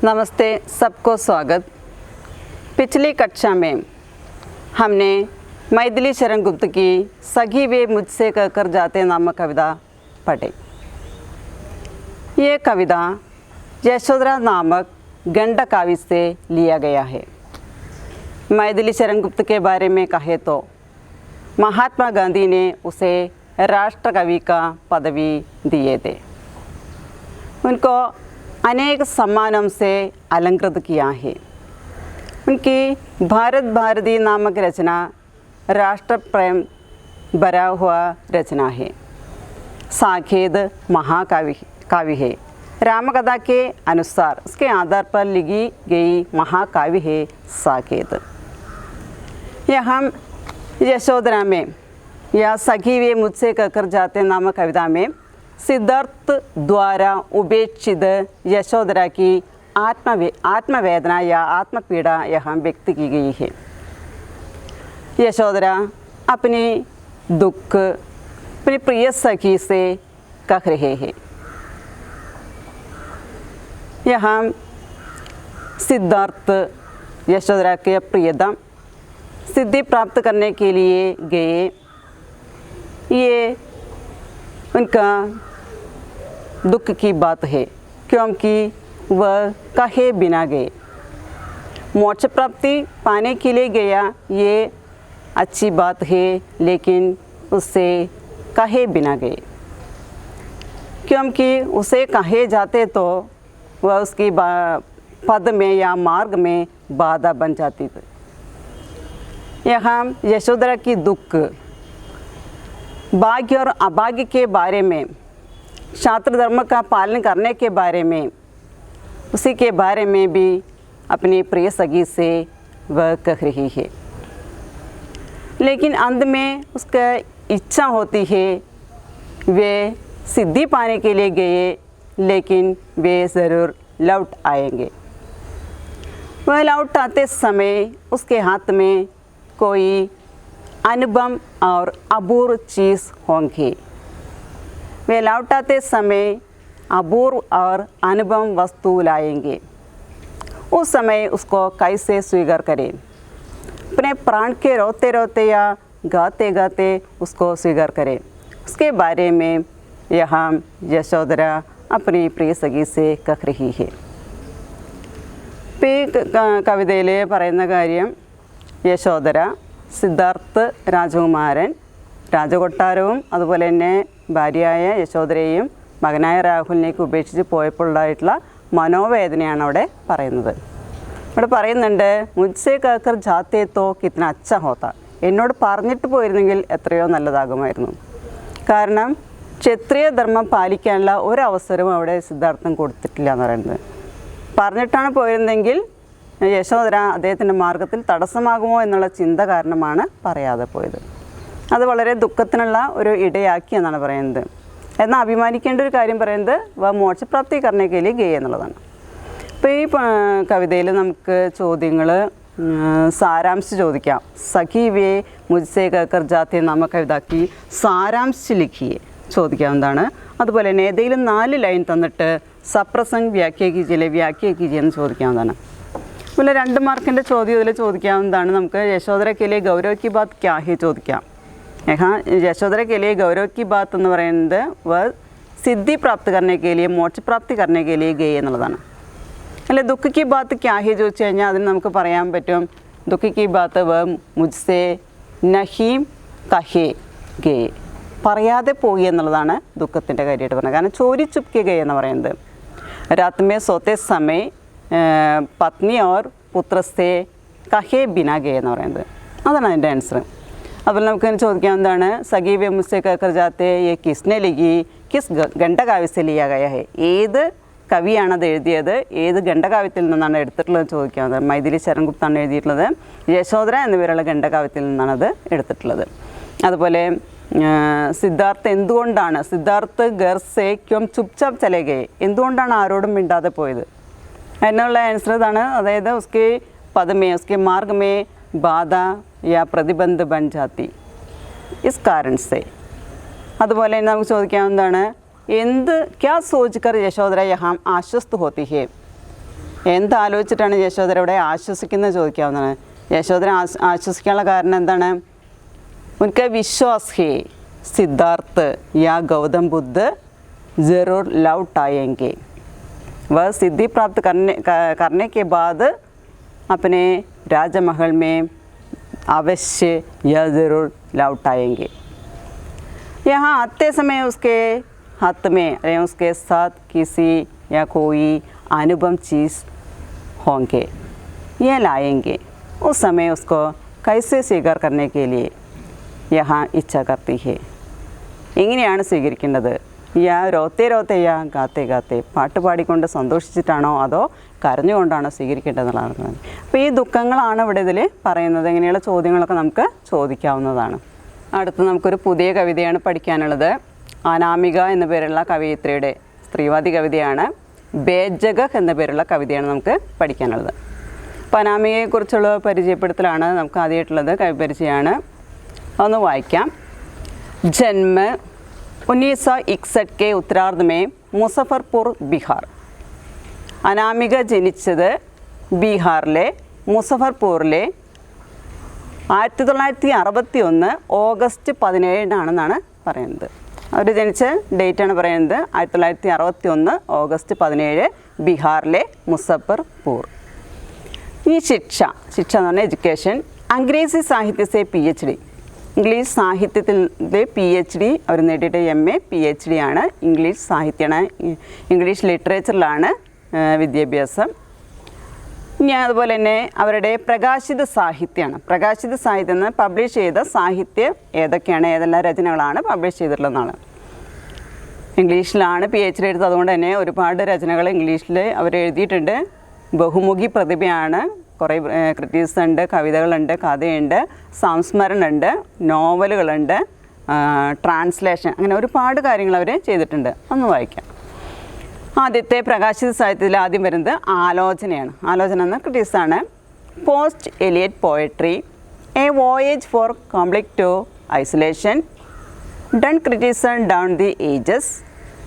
नमस्ते, सबको स्वागत। पिछली कक्षा में हमने मैथिली शरण गुप्त की सखी वे मुझसे कहकर जाते नामक कविता पढ़ी। ये कविता यशोधरा नामक गंड काव्य से लिया गया है। मैथिली शरण गुप्त के बारे में कहे तो महात्मा गांधी ने उसे राष्ट्र कवि का पदवी दिए थे। उनको अनेक सम्मानों से अलंकृत किया है। उनकी भारत भारती नामक रचना राष्ट्र प्रेम भरा हुआ रचना है। साकेत महाकाव्य है। रामकथा के अनुसार उसके आधार पर लिखी गई महाकाव्य है साकेत। यह हम यशोधरा में या सखी वे मुझसे कहकर जाते नामक कविता में सिद्धार्थ द्वारा उपेक्षित यशोधरा की आत्मवेदना या आत्मपीड़ा यहाँ व्यक्त की गई है। यशोधरा अपनी दुख अपनी प्रिय सखी से कह रहे हैं। यहाँ सिद्धार्थ यशोधरा के प्रियतम सिद्धि प्राप्त करने के लिए गए। ये उनका दुख की बात है क्योंकि वह कहे बिना गए। मोक्ष प्राप्ति पाने के लिए गया, ये अच्छी बात है, लेकिन उससे कहे बिना गए क्योंकि उसे कहे जाते तो वह उसकी पद में या मार्ग में बाधा बन जाती थी। यहाँ यशोधरा की दुख भाग्य और अभाग्य के बारे में, शास्त्र धर्म का पालन करने के बारे में, उसी के बारे में भी अपनी प्रिय सखी से वह कह रही है। लेकिन अंत में उसका इच्छा होती है, वे सिद्धि पाने के लिए गए, लेकिन वे ज़रूर लौट आएंगे। वह लौट आते समय उसके हाथ में कोई अनुभव और अपूर्व चीज़ होंगी। वे लौटाते समय अपूर्व और अनुभव वस्तु लाएंगे। उस समय उसको कैसे स्वीकार करें? अपने प्राण के रोते रोते या गाते गाते उसको स्वीकार करें, उसके बारे में यहाँ यशोधरा अपनी प्रिय सखी से कह रही है। കവിതയിൽ പറയുന്ന കാര്യം യശോധര സിദ്ധാർത്ഥ് രാജകുമാരൻ രാജകൊട്ടാരവും അതുപോലെ തന്നെ ഭാര്യയായ യശോധരയെയും മകനായ രാഹുലിനേക്ക് ഉപേക്ഷിച്ച് പോയപ്പോഴുണ്ടായിട്ടുള്ള മനോവേദനയാണ് അവിടെ പറയുന്നത്. ഇവിടെ പറയുന്നുണ്ട്, മുജ്സേ കേക്കർ ജാത്തേ തോ കിത്ന അച്ഛ ഹോത്ത, എന്നോട് പറഞ്ഞിട്ട് പോയിരുന്നെങ്കിൽ എത്രയോ നല്ലതാകുമായിരുന്നു. കാരണം ക്ഷത്രിയ ധർമ്മം പാലിക്കാനുള്ള ഒരവസരവും അവിടെ സിദ്ധാർത്ഥൻ കൊടുത്തിട്ടില്ല എന്ന് പറയുന്നത്. പറഞ്ഞിട്ടാണ് പോയിരുന്നെങ്കിൽ യശോധര അദ്ദേഹത്തിൻ്റെ മാർഗത്തിൽ തടസ്സമാകുമോ എന്നുള്ള ചിന്ത കാരണമാണ് പറയാതെ പോയത്. അത് വളരെ ദുഃഖത്തിനുള്ള ഒരു ഇടയാക്കി എന്നാണ് പറയുന്നത്. എന്നാൽ അഭിമാനിക്കേണ്ട ഒരു കാര്യം പറയുന്നത് മോക്ഷപ്രാപ്തി കർണേക്കയിലെ ഗേ എന്നുള്ളതാണ്. അപ്പോൾ ഈ കവിതയിൽ നമുക്ക് ചോദ്യങ്ങൾ സാരാംശം ചോദിക്കാം. സഖി വേ മുജ്സേ कहकर जाते नामक कविता की സാരാംശ ലിഖിയെ ചോദിക്കാവുന്നതാണ്. അതുപോലെ തന്നെ ഏതെങ്കിലും 4 ലൈൻ തന്നിട്ട് സപ്രസംഗ് വ്യാഖ്യാക്കിജിയെ എന്ന് ചോദിക്കാവുന്നതാണ്. അതുപോലെ 2 മാർക്കിൻ്റെ ചോദ്യം ഇതിൽ ചോദിക്കാവുന്നതാണ്. നമുക്ക് യശോധര के लिए गौरव की बात क्या है ചോദിക്കാം. यहाँ यशोधरा के लिए गौरव की बात എന്ന് പറയുന്നത് वह सिद्धि प्राप्त करने के लिए मोक्ष प्राप्ति करने के लिए गए എന്നുള്ളതാണ്. അല്ലെ ദുഃഖ की बात क्या है ചോദിച്ചു കഴിഞ്ഞാൽ അതിന് നമുക്ക് പറയാൻ പറ്റും, ദുഃഖ की बात वह मुझसे नहीं कहे गए, പറയാതെ പോയി എന്നുള്ളതാണ് ദുഃഖത്തിൻ്റെ കാര്യമായിട്ട് പറഞ്ഞത്. കാരണം ചോരി ചുപ്കെ ഗए എന്ന് പറയുന്നത് രാത് में सोते समय പത്നി और പുത്ര से कहे बिना गए എന്ന് പറയുന്നത്. അതാണ് അതിൻ്റെ ആൻസർ. അതുപോലെ നമുക്ക് ചോദിക്കാവുന്നതാണ്, സഖി വേ മുസ്സേ कहकर जाते ये किसने लिखी, किस ഖണ്ഡകാവ്യ से लिया गया है, ഏത് കവിയാണത് എഴുതിയത്, ഏത് ഖണ്ഡകാവ്യത്തിൽ നിന്നാണ് എടുത്തിട്ടുള്ളത് ചോദിക്കാവുന്നത്. മൈഥിലി ശരൺ ഗുപ്താണ് എഴുതിയിട്ടുള്ളത്. യശോധര എന്നിവരുള്ള ഖണ്ഡകാവ്യത്തിൽ നിന്നാണത് എടുത്തിട്ടുള്ളത്. അതുപോലെ സിദ്ധാർത്ഥ എന്തുകൊണ്ടാണ് സിദ്ധാർത്ഥ് ഗർസേ ക്യോം ചുപ്ചാപ് ചലേ ഗയേ, എന്തുകൊണ്ടാണ് ആരോടും മിണ്ടാതെ പോയത്, അതിനുള്ള ആൻസർ ഇതാണ്. അതായത് ഉസ്കെ പദമേ ഉസ്കെ മാർഗമേ ബാധ या प्रतिबंध बन जाती इस कारण से. അതുപോലെ തന്നെ നമുക്ക് ചോദിക്കാവുന്നതാണ്, എന്ത് क्या सोचकर यशोधरा यहाँ आश्वस्त होती है, എന്താലോചിച്ചിട്ടാണ് യശോധര ഇവിടെ ആശ്വസിക്കുന്നത് ചോദിക്കാവുന്നതാണ്. യശോധര ആശ്വസിക്കാനുള്ള കാരണം എന്താണ്? ഉനക്ക് വിശ്വാസ് ഹേ സിദ്ധാർത്ഥ് യാ ഗൗതം ബുദ്ധ जरूर लौट आएंगे. वह सिद्धि प्राप्त करने के बाद अपने राजमहल में अवश्य या ज़रूर लौट आएंगे. यहाँ आते समय उसके हाथ में या उसके साथ किसी या कोई अनुपम चीज़ होंगे या लाएंगे. उस समय उसको कैसे स्वीकार करने के लिए यहाँ इच्छा करती है. എങ്ങനെയാണ് സ്വീകരിക്കേണ്ടത്? യാ രോത്തെ രോത്തയ്യാ ഗാത്തെ ഗാത്തെ, പാട്ട് പാടിക്കൊണ്ട് സന്തോഷിച്ചിട്ടാണോ അതോ കരഞ്ഞുകൊണ്ടാണോ സ്വീകരിക്കേണ്ടതെന്നുള്ളതാണ്. അപ്പോൾ ഈ ദുഃഖങ്ങളാണ് ഇവിടെ ഇതിൽ പറയുന്നത്. ഇങ്ങനെയുള്ള ചോദ്യങ്ങളൊക്കെ നമുക്ക് ചോദിക്കാവുന്നതാണ്. അടുത്ത് നമുക്കൊരു പുതിയ കവിതയാണ് പഠിക്കാനുള്ളത്. അനാമിക എന്ന പേരുള്ള കവയിത്രിയുടെ സ്ത്രീവാദി കവിതയാണ്. ബേജഗഹ് എന്ന പേരുള്ള കവിതയാണ് നമുക്ക് പഠിക്കാനുള്ളത്. അപ്പോൾ അനാമികയെക്കുറിച്ചുള്ള പരിചയപ്പെടുത്തലാണ് നമുക്ക് ആദ്യമായിട്ടുള്ളത്. കവിപരിചയമാണ്. ഒന്ന് വായിക്കാം. ജന്മ 1961 के उत्तरार्ध में मुजफ्फरपुर ബീഹാർ. അനാമിക ജനിച്ചത് ബീഹാറിലെ മുസഫർപൂറിലെ 1961 ഓഗസ്റ്റ് 17 പറയുന്നത്. അവർ ജനിച്ച ഡേറ്റാണ് പറയുന്നത് 1961 ഓഗസ്റ്റ് 17 ബീഹാറിലെ മുസഫർപൂർ. ഈ ശിക്ഷ എന്ന് പറഞ്ഞാൽ എഡ്യൂക്കേഷൻ. അംഗ്രേസി സാഹിത്യത്തെ PhD, ഇംഗ്ലീഷ് സാഹിത്യത്തിൻ്റെ PhD അവർ നേടിയിട്ട് MA PhD ആണ്. ഇംഗ്ലീഷ് സാഹിത്യമാണ്, ഇംഗ്ലീഷ് ലിറ്ററേച്ചറിലാണ് വിദ്യാഭ്യാസം. ഇനി അതുപോലെ തന്നെ അവരുടെ പ്രകാശിത സാഹിത്യമാണ്. പ്രകാശിത സാഹിത്യം എന്ന് പബ്ലിഷ് ചെയ്ത സാഹിത്യം ഏതൊക്കെയാണ്, ഏതെല്ലാം രചനകളാണ് പബ്ലിഷ് ചെയ്തിട്ടുള്ളതെന്നാണ്. ഇംഗ്ലീഷിലാണ് PhD എടുത്തത്. അതുകൊണ്ട് തന്നെ ഒരുപാട് രചനകൾ ഇംഗ്ലീഷിൽ അവർ എഴുതിയിട്ടുണ്ട്. ബഹുമുഖി പ്രതിഭയാണ്. കുറേ ക്രിറ്റിക്സ് ഉണ്ട്, കവിതകളുണ്ട്, കഥയുണ്ട്, സംസ്മരണമുണ്ട്, നോവലുകളുണ്ട്, ട്രാൻസ്ലേഷൻ, അങ്ങനെ ഒരുപാട് കാര്യങ്ങൾ അവർ ചെയ്തിട്ടുണ്ട്. ഒന്ന് വായിക്കാം. ആദ്യത്തെ പ്രകാശിത സാഹിത്യത്തിൽ ആദ്യം വരുന്നത് ആലോചനയാണ്. ആലോചന എന്ന ക്രിറ്റിക്സാണ്. Post Eliot poetry, a voyage for conflict to isolation, Donne criticism down the ages,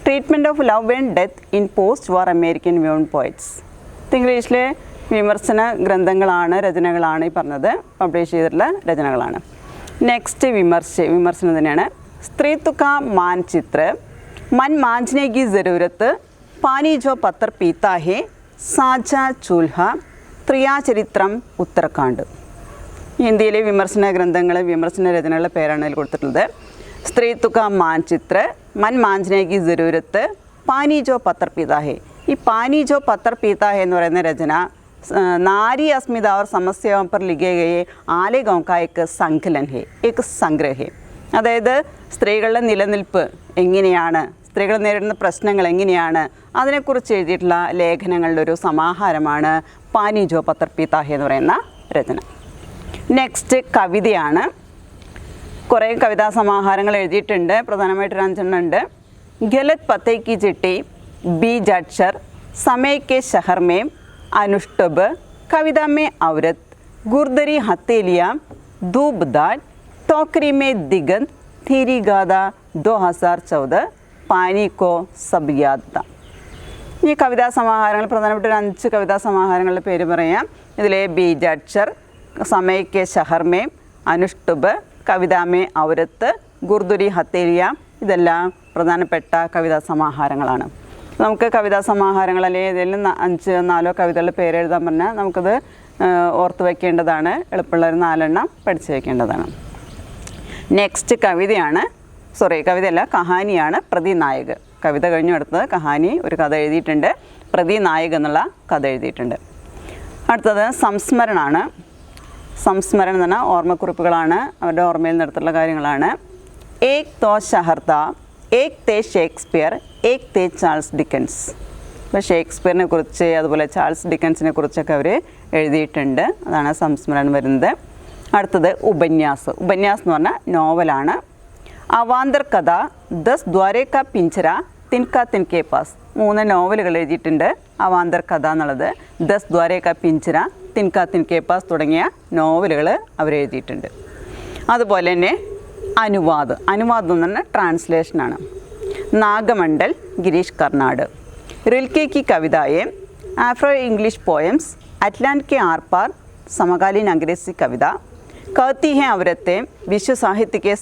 treatment of love and death in post war American women poets. ഇംഗ്ലീഷിലെ വിമർശന ഗ്രന്ഥങ്ങളാണ്, രചനകളാണ് ഈ പറഞ്ഞത്, പബ്ലിഷ് ചെയ്തിട്ടുള്ള രചനകളാണ്. നെക്സ്റ്റ് വിമർശനം തന്നെയാണ്. സ്ത്രീത്വ കാ മാൻചിത്ര, മൻ മാഞ്ചനെ കി ജറൂരത്ത്, പാനി ജോ പത്തർ പീത്ത ഹേ, സാജ ചൂൽഹ, ത്രിയാചരിത്രം ഉത്തരാഖണ്ഡ്. ഇന്ത്യയിലെ വിമർശന ഗ്രന്ഥങ്ങൾ, വിമർശന രചനകളുടെ പേരാണ് അതിൽ കൊടുത്തിട്ടുള്ളത്. സ്ത്രീത്വ കാ മാൻചിത്ര, മൻ മാഞ്ചനെ കി ജറൂരത്ത്, പാനി ജോ പത്തർ പീത്ത ഹേ. ഈ പാനി ജോ പത്തർ പീത്ത ഹേ എന്ന് പറയുന്ന രചന नारी अस्मिता और समस्याओं पर लिखे गए आले गाँव का एक संकलन है, एक संग्रह है. അതായത് സ്ത്രീകളുടെ നിലനിൽപ്പ് എങ്ങനെയാണ്, സ്ത്രീകൾ നേരിടുന്ന പ്രശ്നങ്ങൾ എങ്ങനെയാണ്, അതിനെക്കുറിച്ച് എഴുതിയിട്ടുള്ള ലേഖനങ്ങളുടെ ഒരു സമാഹാരമാണ് പാനി ജോ പത്തർ പീത്ത ഹേ എന്ന് പറയുന്ന രചന. നെക്സ്റ്റ് കവിതയാണ്. കുറേ കവിതാ സമാഹാരങ്ങൾ എഴുതിയിട്ടുണ്ട്. പ്രധാനമായിട്ട് 5 ഉണ്ട്. ഗലത് പത്തേ കി ചിട്ടി, ബീജ് അക്ഷർ, സമയ കെ ഷഹർ മേം, അനുഷ്ടുബ്, കവിത മേ ഔരത്, ഗുർദരി ഹത്തേലിയ, ധൂപ്ദാൻ, ടോക്കരി മേ ദിഗന്ത്, थीरी गाथा 2014, പാനി കോ സബ് യാദ്. ഈ കവിതാ സമാഹാരങ്ങൾ പ്രധാനപ്പെട്ട 5 കവിതാ സമാഹാരങ്ങളുടെ പേര് പറയാം. ഇതിലെ ബീജ് അക്ഷർ, സമയ കെ ഷഹർ മേം, അനുഷ്ടുബ്, കവിത മേ ഔരത്ത്, ഗുർദുരി ഹത്തേലിയ, ഇതെല്ലാം പ്രധാനപ്പെട്ട കവിതാ സമാഹാരങ്ങളാണ്. നമുക്ക് കവിതാ സമാഹാരങ്ങൾ അല്ലെങ്കിൽ ഏതെങ്കിലും 5-4 കവിതകളുടെ പേര് എഴുതാൻ പറഞ്ഞാൽ നമുക്കത് ഓർത്ത് വയ്ക്കേണ്ടതാണ്. എളുപ്പമുള്ള ഒരു 4 എണ്ണം പഠിച്ചു വയ്ക്കേണ്ടതാണ്. നെക്സ്റ്റ് കവിതയല്ല, കഹാനിയാണ്. പ്രതിനായക്. കവിത കഴിഞ്ഞു അടുത്തത് കഹാനി, ഒരു കഥ എഴുതിയിട്ടുണ്ട്. പ്രതിനായക് എന്നുള്ള കഥ എഴുതിയിട്ടുണ്ട്. അടുത്തത് സംസ്മരണമാണ്. സംസ്മരണം എന്ന് പറഞ്ഞാൽ ഓർമ്മക്കുറിപ്പുകളാണ്, അവരുടെ ഓർമ്മയിൽ നടത്തുള്ള കാര്യങ്ങളാണ്. ഏക് തോ ഷഹർത്ത, ഏക് തേ ഷേക്സ്പിയർ, ഏക് തേ ചാൾസ് ഡിക്കൻസ്. അപ്പോൾ ഷേക്സ്പിയറിനെ കുറിച്ച് അതുപോലെ ചാൾസ് ഡിക്കൻസിനെ കുറിച്ചൊക്കെ അവർ എഴുതിയിട്ടുണ്ട്. അതാണ് സംസ്മരണം വരുന്നത്. അടുത്തത് ഉപന്യാസ്. ഉപന്യാസ് എന്ന് പറഞ്ഞാൽ നോവലാണ്. അവാന്തർ കഥ, 10 ദ്വാരേ കാ പിഞ്ചര, തിൻകാ തിൻകെ പാസ്. 3 നോവലുകൾ എഴുതിയിട്ടുണ്ട്. അവാന്തർ കഥ എന്നുള്ളത്, 10 ദ്വാരേ കാ പിഞ്ചര, തിൻകാ തിൻകെ പാസ് തുടങ്ങിയ നോവലുകൾ അവരെഴുതിയിട്ടുണ്ട്. അതുപോലെ തന്നെ അനുവാദ് എന്ന് പറഞ്ഞാൽ ട്രാൻസ്ലേഷനാണ്. നാഗമണ്ഡൽ, ഗിരീഷ് കർണാട്. റിൽക്കെ കി കവിതായെ, आफ्रो इंग्लिश पोएम्स, अटलांटिक के आर पार, समकालीन अंग्रेजी कविता, कहती हैं औरतें, विश्व साहित्य के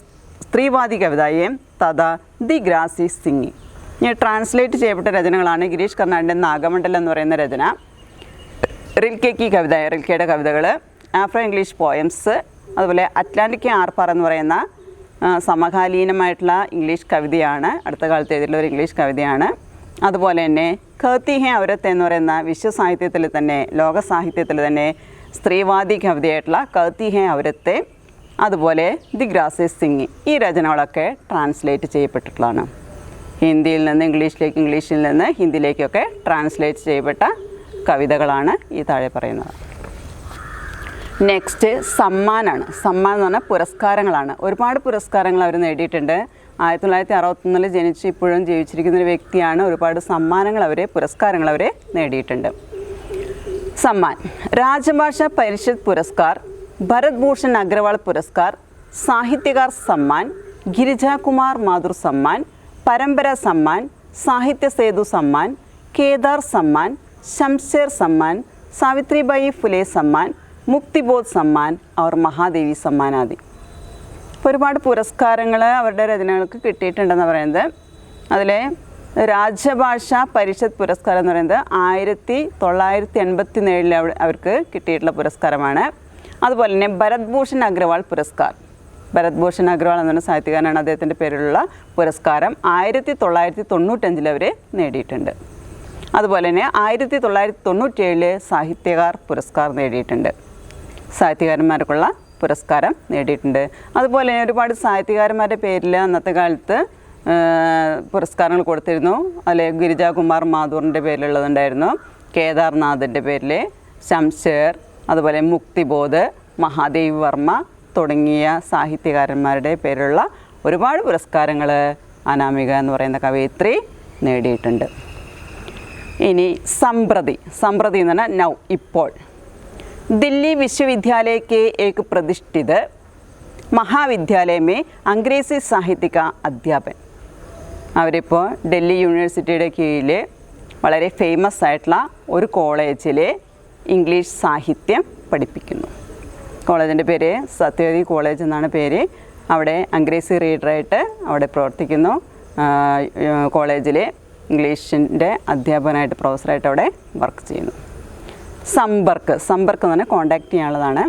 സ്ത്രീവാദി കവിതയും തഥാ ദി ഗ്രാസി സിംഗിങ്. ഞാൻ ട്രാൻസ്ലേറ്റ് ചെയ്യപ്പെട്ട രചനകളാണ് ഗിരീഷ് കർണാടിൻ്റെ നാഗമണ്ഡലം എന്ന് പറയുന്ന രചന, റിൽക്കെക്ക് കവിത, റിൽക്കയുടെ കവിതകൾ, ആഫ്രോ ഇംഗ്ലീഷ് പോയംസ്, അതുപോലെ അറ്റ്ലാന്റിക് ആർപ്പാർ എന്ന് പറയുന്ന സമകാലീനമായിട്ടുള്ള ഇംഗ്ലീഷ് കവിതയാണ്, അടുത്ത കാലത്ത് എഴുതിയിട്ടുള്ള ഒരു ഇംഗ്ലീഷ് കവിതയാണ്. അതുപോലെ തന്നെ ഖേത്തി ഹെ ഔരത്ത് എന്ന് പറയുന്ന വിശ്വസാഹിത്യത്തിൽ തന്നെ, ലോക സാഹിത്യത്തിൽ തന്നെ സ്ത്രീവാദി കവിതയായിട്ടുള്ള ഖേത്തി ഹെ ഔരത്തെ, അതുപോലെ ദി ഗ്രാസി സിംഗ്, ഈ രചനകളൊക്കെ ട്രാൻസ്ലേറ്റ് ചെയ്യപ്പെട്ടിട്ടുള്ളതാണ്. ഹിന്ദിയിൽ നിന്ന് ഇംഗ്ലീഷിലേക്ക്, ഇംഗ്ലീഷിൽ നിന്ന് ഹിന്ദിയിലേക്കൊക്കെ ട്രാൻസ്ലേറ്റ് ചെയ്യപ്പെട്ട കവിതകളാണ് ഈ താഴെ പറയുന്നത്. നെക്സ്റ്റ് സമ്മാനാണ്. സമ്മാൻ എന്ന് പറഞ്ഞാൽ പുരസ്കാരങ്ങളാണ്. ഒരുപാട് പുരസ്കാരങ്ങൾ അവർ നേടിയിട്ടുണ്ട്. 1961 ജനിച്ച് ഇപ്പോഴും ജീവിച്ചിരിക്കുന്ന ഒരു വ്യക്തിയാണ്. ഒരുപാട് സമ്മാനങ്ങൾ അവരെ, പുരസ്കാരങ്ങൾ അവരെ നേടിയിട്ടുണ്ട്. സമ്മാൻ: രാജഭാഷാ പരിഷത്ത് പുരസ്കാർ, ഭരത് ഭൂഷൺ അഗ്രവാൾ പുരസ്കാർ, സാഹിത്യകാർ സമ്മാൻ, ഗിരിജാകുമാർ മാഥുർ സമ്മാൻ, പരമ്പര സമ്മാൻ, സാഹിത്യ സേതു സമ്മാൻ, കേദാർ സമ്മാൻ, ശംശേർ സമ്മാൻ, സാവിത്രിബായി ഫുലെ സമ്മാൻ, മുക്തിബോധ് സമ്മാൻ और മഹാദേവി സമ്മാൻ ആദി. ഒരുപാട് പുരസ്കാരങ്ങൾ അവരുടെ രചനകൾക്ക് കിട്ടിയിട്ടുണ്ടെന്ന് പറയുന്നത്. അതിലെ രാജഭാഷാ പരിഷത്ത് പുരസ്കാരം എന്ന് പറയുന്നത് 1987 അവർക്ക് കിട്ടിയിട്ടുള്ള പുരസ്കാരമാണ്. അതുപോലെ തന്നെ ഭരത് ഭൂഷൺ അഗ്രവാൾ പുരസ്കാർ, ഭരത് ഭൂഷൺ അഗ്രവാൾ എന്ന സാഹിത്യകാരനാണ്, അദ്ദേഹത്തിൻ്റെ പേരിലുള്ള പുരസ്കാരം 1995 അവർ നേടിയിട്ടുണ്ട്. അതുപോലെ തന്നെ 1997 സാഹിത്യകാർ പുരസ്കാർ നേടിയിട്ടുണ്ട്, സാഹിത്യകാരന്മാർക്കുള്ള പുരസ്കാരം നേടിയിട്ടുണ്ട്. അതുപോലെ തന്നെ ഒരുപാട് സാഹിത്യകാരന്മാരുടെ പേരിൽ അന്നത്തെ കാലത്ത് പുരസ്കാരങ്ങൾ കൊടുത്തിരുന്നു. അതിൽ ഗിരിജാകുമാർ മാഥൂറിൻ്റെ പേരിലുള്ളതുണ്ടായിരുന്നു, കേദാർനാഥിൻ്റെ പേരിൽ, ശംശേർ, അതുപോലെ മുക്തിബോധ്, മഹാദേവി വർമ്മ തുടങ്ങിയ സാഹിത്യകാരന്മാരുടെ പേരിലുള്ള ഒരുപാട് പുരസ്കാരങ്ങൾ അനാമിക എന്ന് പറയുന്ന കവയിത്രി നേടിയിട്ടുണ്ട്. ഇനി സംപ്രതി. സംപ്രതി എന്ന് പറഞ്ഞാൽ നൗ, ഇപ്പോൾ. दिल्ली विश्वविद्यालय के एक प्रतिष्ठित महाविद्यालय में अंग्रेजी साहित्य का अध्यापन. അവരിപ്പോൾ ഡൽഹി യൂണിവേഴ്സിറ്റിയുടെ കീഴിൽ വളരെ ഫേമസ് ആയിട്ടുള്ള ഒരു കോളേജിൽ ഇംഗ്ലീഷ് സാഹിത്യം പഠിപ്പിക്കുന്നു. കോളേജിൻ്റെ പേര് സത്യവതി കോളേജ് എന്നാണ് പേര്. അവിടെ അംഗ്രേസി റീഡറായിട്ട് അവിടെ പ്രവർത്തിക്കുന്നു. കോളേജിൽ ഇംഗ്ലീഷിൻ്റെ അധ്യാപകനായിട്ട്, പ്രൊഫസറായിട്ട് അവിടെ വർക്ക് ചെയ്യുന്നു. സമ്പർക്ക്. സമ്പർക്ക് എന്ന് പറഞ്ഞാൽ കോൺടാക്റ്റ് ചെയ്യാനുള്ളതാണ്.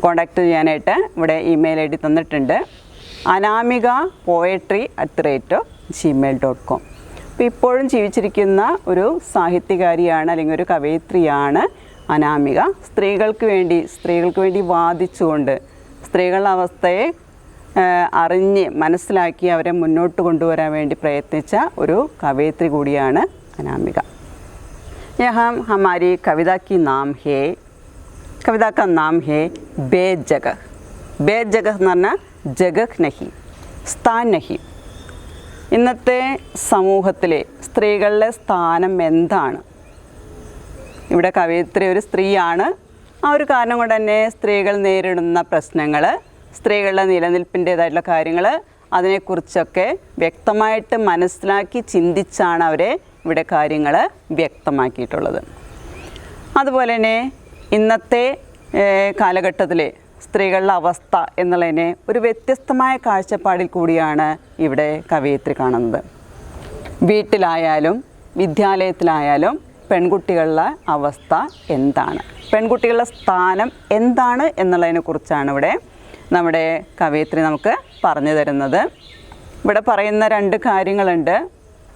കോൺടാക്റ്റ് ചെയ്യാനായിട്ട് ഇവിടെ ഇമെയിൽ ഐ ഡി തന്നിട്ടുണ്ട്, anamika.poetry@gmail.com. അപ്പോൾ ഇപ്പോഴും ജീവിച്ചിരിക്കുന്ന ഒരു സാഹിത്യകാരിയാണ്, അല്ലെങ്കിൽ ഒരു കവയിത്രിയാണ് അനാമിക. സ്ത്രീകൾക്ക് വേണ്ടി വാദിച്ചുകൊണ്ട്, സ്ത്രീകളുടെ അവസ്ഥയെ അറിഞ്ഞ് മനസ്സിലാക്കി അവരെ മുന്നോട്ട് കൊണ്ടുവരാൻ വേണ്ടി പ്രയത്നിച്ച ഒരു കവയിത്രി കൂടിയാണ് അനാമിക. यहाँ हमारी कविता की नाम है, कविता का नाम है बेजगह. बेजगह എന്ന് പറഞ്ഞാൽ ജഗഹ് നഹി, സ്ഥാൻ നഹി. ഇന്നത്തെ സമൂഹത്തിലെ സ്ത്രീകളുടെ സ്ഥാനം എന്താണ്? ഇവിടെ കവയിത്രി ഒരു സ്ത്രീയാണ്. ആ ഒരു കാരണം കൊണ്ട് തന്നെ സ്ത്രീകൾ നേരിടുന്ന പ്രശ്നങ്ങൾ, സ്ത്രീകളുടെ നിലനിൽപ്പിൻ്റേതായിട്ടുള്ള കാര്യങ്ങൾ, അതിനെക്കുറിച്ചൊക്കെ വ്യക്തമായിട്ട് മനസ്സിലാക്കി ചിന്തിച്ചാണ് അവരെ ഇവിടെ കാര്യങ്ങൾ വ്യക്തമാക്കിയിട്ടുള്ളത്. അതുപോലെ തന്നെ ഇന്നത്തെ കാലഘട്ടത്തിൽ സ്ത്രീകളുടെ അവസ്ഥ എന്നുള്ളതിനെ ഒരു വ്യത്യസ്തമായ കാഴ്ചപ്പാടിൽ കൂടിയാണ് ഇവിടെ കവയിത്രി കാണുന്നത്. വീട്ടിലായാലും വിദ്യാലയത്തിലായാലും പെൺകുട്ടികളുടെ അവസ്ഥ എന്താണ്, പെൺകുട്ടികളുടെ സ്ഥാനം എന്താണ് എന്നുള്ളതിനെക്കുറിച്ചാണ് ഇവിടെ നമ്മുടെ കവയിത്രി നമുക്ക് പറഞ്ഞു തരുന്നത്. ഇവിടെ പറയുന്ന 2 കാര്യങ്ങളുണ്ട്.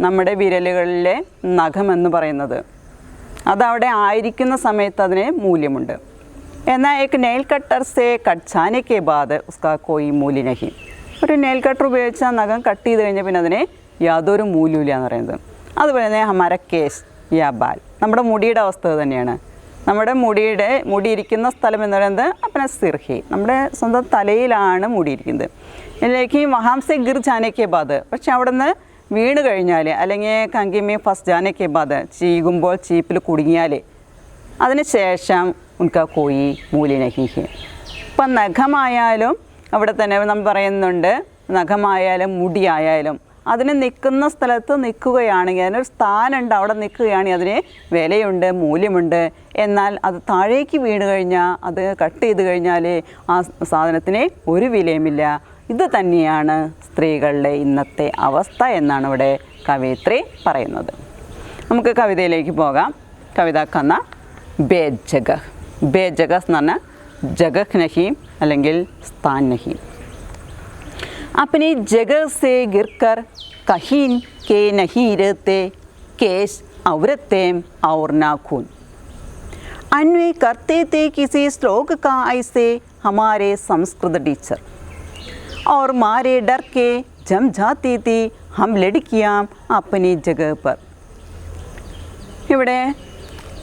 നമ്മുടെ വിരലുകളിലെ നഖമെന്ന് പറയുന്നത് അതവിടെ ആയിരിക്കുന്ന സമയത്ത് അതിന് മൂല്യമുണ്ട്. എന്നാൽ ഏക്ക് നെയിൽ കട്ടർ സേ കട്ട് ജാനെ കെ ബാദ് ഉസ്കാ കോയി മൂല്യ നഹി. ഒരു നെയിൽ കട്ടർ ഉപയോഗിച്ച് ആ നഖം കട്ട് ചെയ്ത് കഴിഞ്ഞാൽ പിന്നെ അതിന് യാതൊരു മൂല്യമില്ല എന്ന് പറയുന്നത്. അതുപോലെ തന്നെ ഹമാര കേസ് യാ ബാൽ, നമ്മുടെ മുടിയുടെ അവസ്ഥ തന്നെയാണ്. നമ്മുടെ മുടിയിരിക്കുന്ന സ്ഥലം എന്ന് പറയുന്നത് അപ്പന സിർഹി, നമ്മുടെ സ്വന്തം തലയിലാണ് മുടിയിരിക്കുന്നത്. ഇതിലേക്ക് വഹാംസെ ഗിർ ജാനെ കെ ബാദ്, പക്ഷെ അവിടെ നിന്ന് വീണ് കഴിഞ്ഞാൽ, അല്ലെങ്കിൽ കങ്കിമി ഫസ്റ്റ് ജാനെ കെ ബാദ്, ചീകുമ്പോൾ ചീപ്പിൽ കുടുങ്ങിയാൽ അതിന് ശേഷം ഉൻക കോയി മൂല്യ നഹി ഹെ. ഇപ്പം നഖമായാലും അവിടെ തന്നെ നമ്മൾ പറയുന്നുണ്ട്, നഖമായാലും മുടിയായാലും അതിന് നിൽക്കുന്ന സ്ഥലത്ത് നിൽക്കുകയാണെങ്കിൽ, അതിനൊരു സ്ഥാനമുണ്ട്, അവിടെ നിൽക്കുകയാണെങ്കിൽ അതിന് വിലയുണ്ട്, മൂല്യമുണ്ട്. എന്നാൽ അത് താഴേക്ക് വീണ് കഴിഞ്ഞാൽ, അത് കട്ട് ചെയ്ത് കഴിഞ്ഞാൽ ആ സാധനത്തിന് ഒരു വിലയുമില്ല. ഇത് തന്നെയാണ് സ്ത്രീകളുടെ ഇന്നത്തെ അവസ്ഥ എന്നാണ് ഇവിടെ കവയിത്രി പറയുന്നത്. നമുക്ക് കവിതയിലേക്ക് പോകാം. കവിത കന്ന ബേജഗഹ്. ബേജഗഹ് എന്ന് പറഞ്ഞാൽ ജഗഹ് നഹീം അല്ലെങ്കിൽ സ്ഥാൻ നഹീം. अपनी जगह से गिरकर कहीं के नहीं रहते केश औरतें और नाखून. अन्वय करते थे किसी श्लोक का ऐसे हमारे संस्कृत टीचर और मारे डर के जम जाती थी हम लड़कियां अपनी जगह पर. ഇവിടെ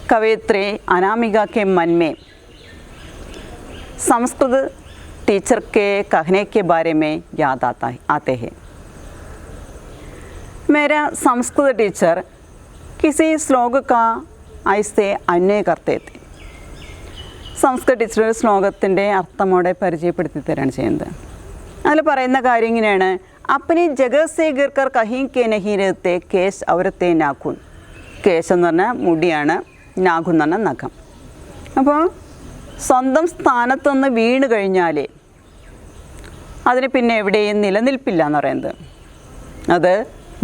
कवयित्री अनामिका के मन में संस्कृत टीचर के कहने के बारे में याद आते हैं. मेरा संस्कृत टीचर किसी श्लोक का ऐसे अन्वय करते थे. സംസ്കൃത ടീച്ചർ ഒരു ശ്ലോകത്തിൻ്റെ അർത്ഥമോടെ പരിചയപ്പെടുത്തി തരാണ് ചെയ്യുന്നത്. അതിൽ പറയുന്ന കാര്യം ഇങ്ങനെയാണ്: അപ്പനി ജഗസേ ഗിർക്കർ കഹീം കെ നഹീ രഹത്തെ കേശ് ഔരത്തെ നാഖൂൻ. കേശ് എന്ന് പറഞ്ഞാൽ മുടിയാണ്, നാഖൂൻ എന്ന് പറഞ്ഞാൽ നഖം. അപ്പോൾ സ്വന്തം സ്ഥാനത്തൊന്ന് വീണ് കഴിഞ്ഞാൽ അതിന് പിന്നെ എവിടെയും നിലനിൽപ്പില്ല എന്ന് പറയുന്നത്. അത്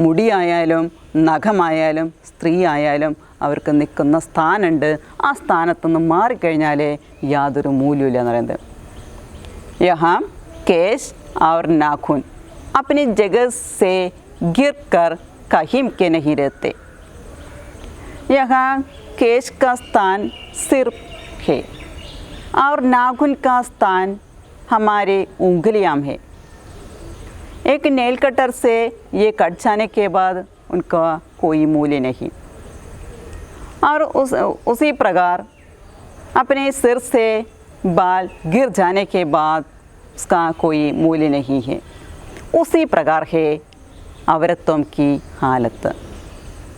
മുടിയായാലും നഖമായാലും സ്ത്രീ ആയാലും അവർക്ക് നിൽക്കുന്ന സ്ഥാനമുണ്ട്. ആ സ്ഥാനത്തുനിന്ന് മാറിക്കഴിഞ്ഞാൽ യാതൊരു മൂല്യമില്ല എന്ന് പറയുന്നത്. യഹാ കേശ് और नाखून अपनी जगह से गिर कर कहीं के नहीं रहते. यहाँ केश का स्थान सिर है और नाखून का स्थान हमारे उंगलियां है. एक नेल कटर से ये कट जाने के बाद उनका कोई मूल्य नहीं. और उसी प्रकार अपने सिर से बाल गिर जाने के बाद उसका कोई मूल्य नहीं है. उसी प्रकार है അവരത്വം की हालत.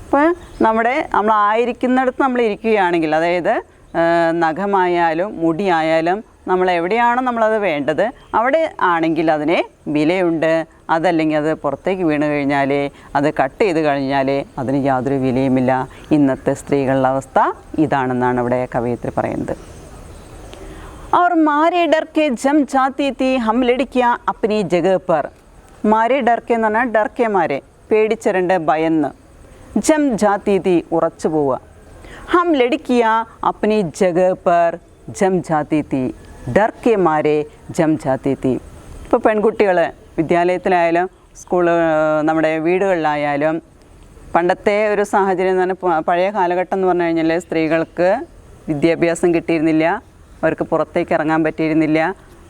അപ്പോൾ നമ്മളായിരിക്കുന്നിടത്ത് നമ്മൾ ഇരിക്കുകയാണെങ്കിൽ, അതായത് നഖമായാലും മുടിയായാലും നമ്മൾ എവിടെയാണോ നമ്മളത് വേണ്ടത് അവിടെ ആണെങ്കിൽ അതിന് വിലയുണ്ട്. അതല്ലെങ്കിൽ അത് പുറത്തേക്ക് വീണ് കഴിഞ്ഞാൽ, അത് കട്ട് ചെയ്ത് കഴിഞ്ഞാൽ അതിന് യാതൊരു വിലയുമില്ല. ഇന്നത്തെ സ്ത്രീകളുടെ അവസ്ഥ ഇതാണെന്നാണ് ഇവിടെ കവയിത്രി പറയുന്നത്. और मारे डर के जम जाती थी हम लड़कियां अपनी जगह पर. मारे डर के എന്ന് പറഞ്ഞാൽ ഡർ കെ മാരെ, പേടിച്ചിരണ്ട്, ഭയന്ന്. ജം ജാത്തി തീ ഉറച്ചു പോവുക. ഹം ലടിക്കിയ അപ്നി ജഗ പർ ജം ജാത്തി തീ ഡർ കെ മാരെ ജം ജാത്തി തീ. ഇപ്പോൾ പെൺകുട്ടികൾ വിദ്യാലയത്തിലായാലും നമ്മുടെ വീടുകളിലായാലും പണ്ടത്തെ ഒരു സാഹചര്യം എന്ന് പറഞ്ഞാൽ, പഴയ കാലഘട്ടം എന്ന് പറഞ്ഞു കഴിഞ്ഞാൽ സ്ത്രീകൾക്ക് വിദ്യാഭ്യാസം കിട്ടിയിരുന്നില്ല, അവർക്ക് പുറത്തേക്ക് ഇറങ്ങാൻ പറ്റിയിരുന്നില്ല,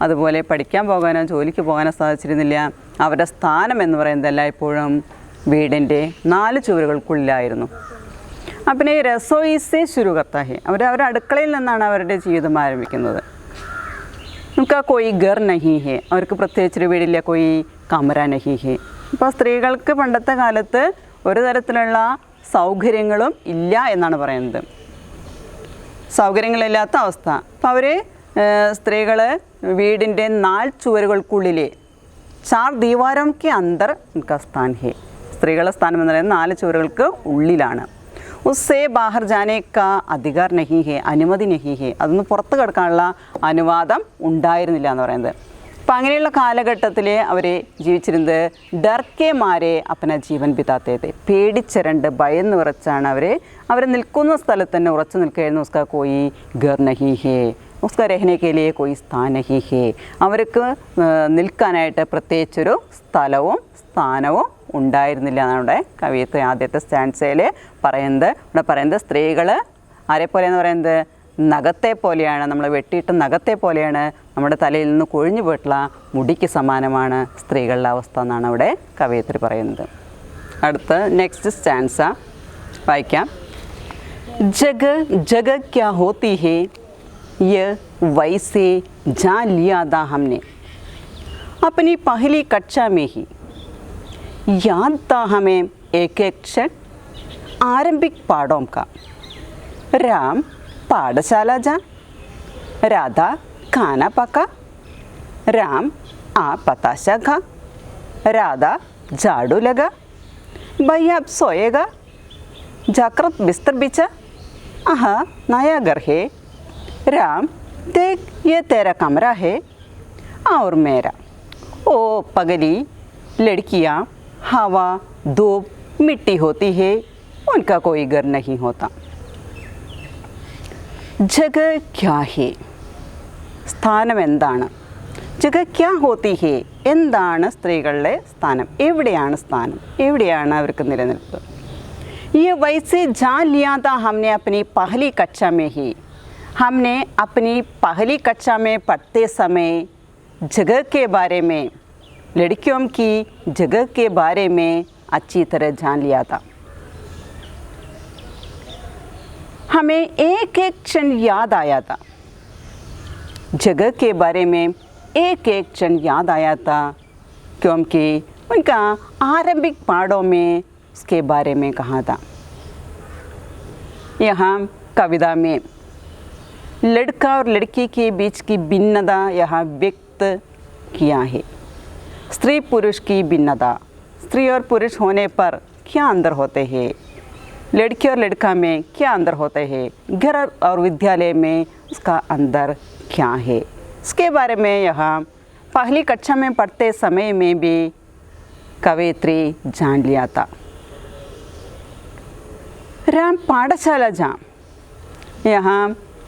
അതുപോലെ പഠിക്കാൻ പോകാനോ ജോലിക്ക് പോകാനോ സാധിച്ചിരുന്നില്ല. അവരുടെ സ്ഥാനം എന്ന് പറയുന്നത് എല്ലായ്പ്പോഴും വീടിൻ്റെ 4 ചുവരുകൾക്കുള്ളിലായിരുന്നു. അപ്പം ഈ രസോയിസെ ശുരു കർത്താ ഹെ, അവരുടെ അടുക്കളയിൽ നിന്നാണ് അവരുടെ ജീവിതം ആരംഭിക്കുന്നത്. നമുക്ക് കോയി ഗർ നഹി ഹെ, അവർക്ക് പ്രത്യേകിച്ചൊരു വീടില്ല, കോയി കമര നഹി ഹെ. അപ്പോൾ സ്ത്രീകൾക്ക് പണ്ടത്തെ കാലത്ത് ഒരു തരത്തിലുള്ള സൗകര്യങ്ങളും ഇല്ല എന്നാണ് പറയുന്നത്. സൗകര്യങ്ങളില്ലാത്ത അവസ്ഥ. അപ്പോൾ അവർ സ്ത്രീകൾ വീടിൻ്റെ 4 ചുവരുകൾക്കുള്ളിൽ 4 ദീവാരം കെ അന്തർ ഉൻകാ സ്ഥാൻ ഹെ. സ്ത്രീകളുടെ സ്ഥാനം എന്ന് പറയുന്നത് 4 ചുവരുകൾക്ക് ഉള്ളിലാണ്. ഉസ്സേ ബാഹർ ജാനെ കാ അധികാർ നഹി ഹെ, അനുമതി നഹി ഹെ, അതൊന്ന് പുറത്ത് കിടക്കാനുള്ള അനുവാദം ഉണ്ടായിരുന്നില്ല എന്ന് പറയുന്നത്. അപ്പം അങ്ങനെയുള്ള കാലഘട്ടത്തിൽ അവർ ജീവിച്ചിരുന്നത് ഡർക്കെ മാരെ അപ്പന ജീവൻ ബിതാത്തേത്തെ, പേടിച്ചിരണ്ട് ഭയന്ന് വിറച്ചാണ് അവർ നിൽക്കുന്ന സ്ഥലത്ത് തന്നെ ഉറച്ചു നിൽക്കുകയായിരുന്നു. ഉസ്കാ കോയി ഗർ നഹി ഹേ, ഉസ്കാ രഹനെ കെ ലിയെ കോയി സ്ഥാൻ നഹി ഹേ. അവർക്ക് നിൽക്കാനായിട്ട് പ്രത്യേകിച്ചൊരു സ്ഥലവും സ്ഥാനവും ഉണ്ടായിരുന്നില്ല എന്നാണ് ഇവിടെ കവിയത്ത് ആദ്യത്തെ സ്റ്റാൻസയിൽ പറയുന്നത്. ഇവിടെ പറയുന്നത് സ്ത്രീകൾ ആരെപ്പോലെയെന്ന് പറയുന്നത് നഖത്തെ പോലെയാണ്, നമ്മൾ വെട്ടിയിട്ട് നഖത്തെ പോലെയാണ്, നമ്മുടെ തലയിൽ നിന്ന് കൊഴിഞ്ഞു പോയിട്ടുള്ള മുടിക്ക് സമാനമാണ് സ്ത്രീകളുടെ അവസ്ഥ എന്നാണ് അവിടെ കവയിത്രി പറയുന്നത്. അടുത്ത നെക്സ്റ്റ് സ്റ്റാൻസ വായിക്കാം. ജഗ ജഗ ക്യാ ഹോത്തി ഹേ യ വൈസെ ജാൻ ലിയാ ദാ ഹംനെ अपनी पहली कक्षा में ही याद था हमें एक एक क्षण आरंभिक पाठों का. राम पाठशाला जा, राधा खाना पका, राम आ पताशा खा, राधा झाड़ू लगा, भैया अब सोएगा, जाकर बिस्तर बिछा। आहा, नया घर है। राम, देख ये तेरा कमरा है और मेरा। ओ पगली, लड़कियाँ हवा, धूप, मिट्टी होती है, उनका कोई घर नहीं होता। जगह क्या है? സ്ഥാനം എന്താണ്? ജഗ ക്യാ ഹോത്തി ഹേ? എന്താണ് സ്ത്രീകളുടെ സ്ഥാനം? എവിടെയാണ് സ്ഥാനം? എവിടെയാണ് അവർക്ക് നിലനിൽപ്പ്? ये वैसे जान लिया था हमने अपनी पहली कक्षा में ही। हमने अपनी पहली कक्षा में पढ़ते समय जगह के बारे में, लड़कियों की जगह के बारे में अच्छी तरह जान लिया था। हमें एक एक क्षण याद आया था, जगह के बारे में एक एक क्षण याद आया था, क्योंकि उनका आरंभिक पाठों में उसके बारे में कहा था। यहाँ कविता में लड़का और लड़की के बीच की भिन्नता यहाँ व्यक्त किया है। स्त्री पुरुष की भिन्नता, स्त्री और पुरुष होने पर क्या अंतर होते हैं, लड़की और लड़का में क्या अंतर होते हैं, घर और विद्यालय में उसका अंतर क्या है, इसके बारे में यहाँ पहली कक्षा में पढ़ते समय में भी कवयित्री जान लिया था। राम पाठशाला जा, यहाँ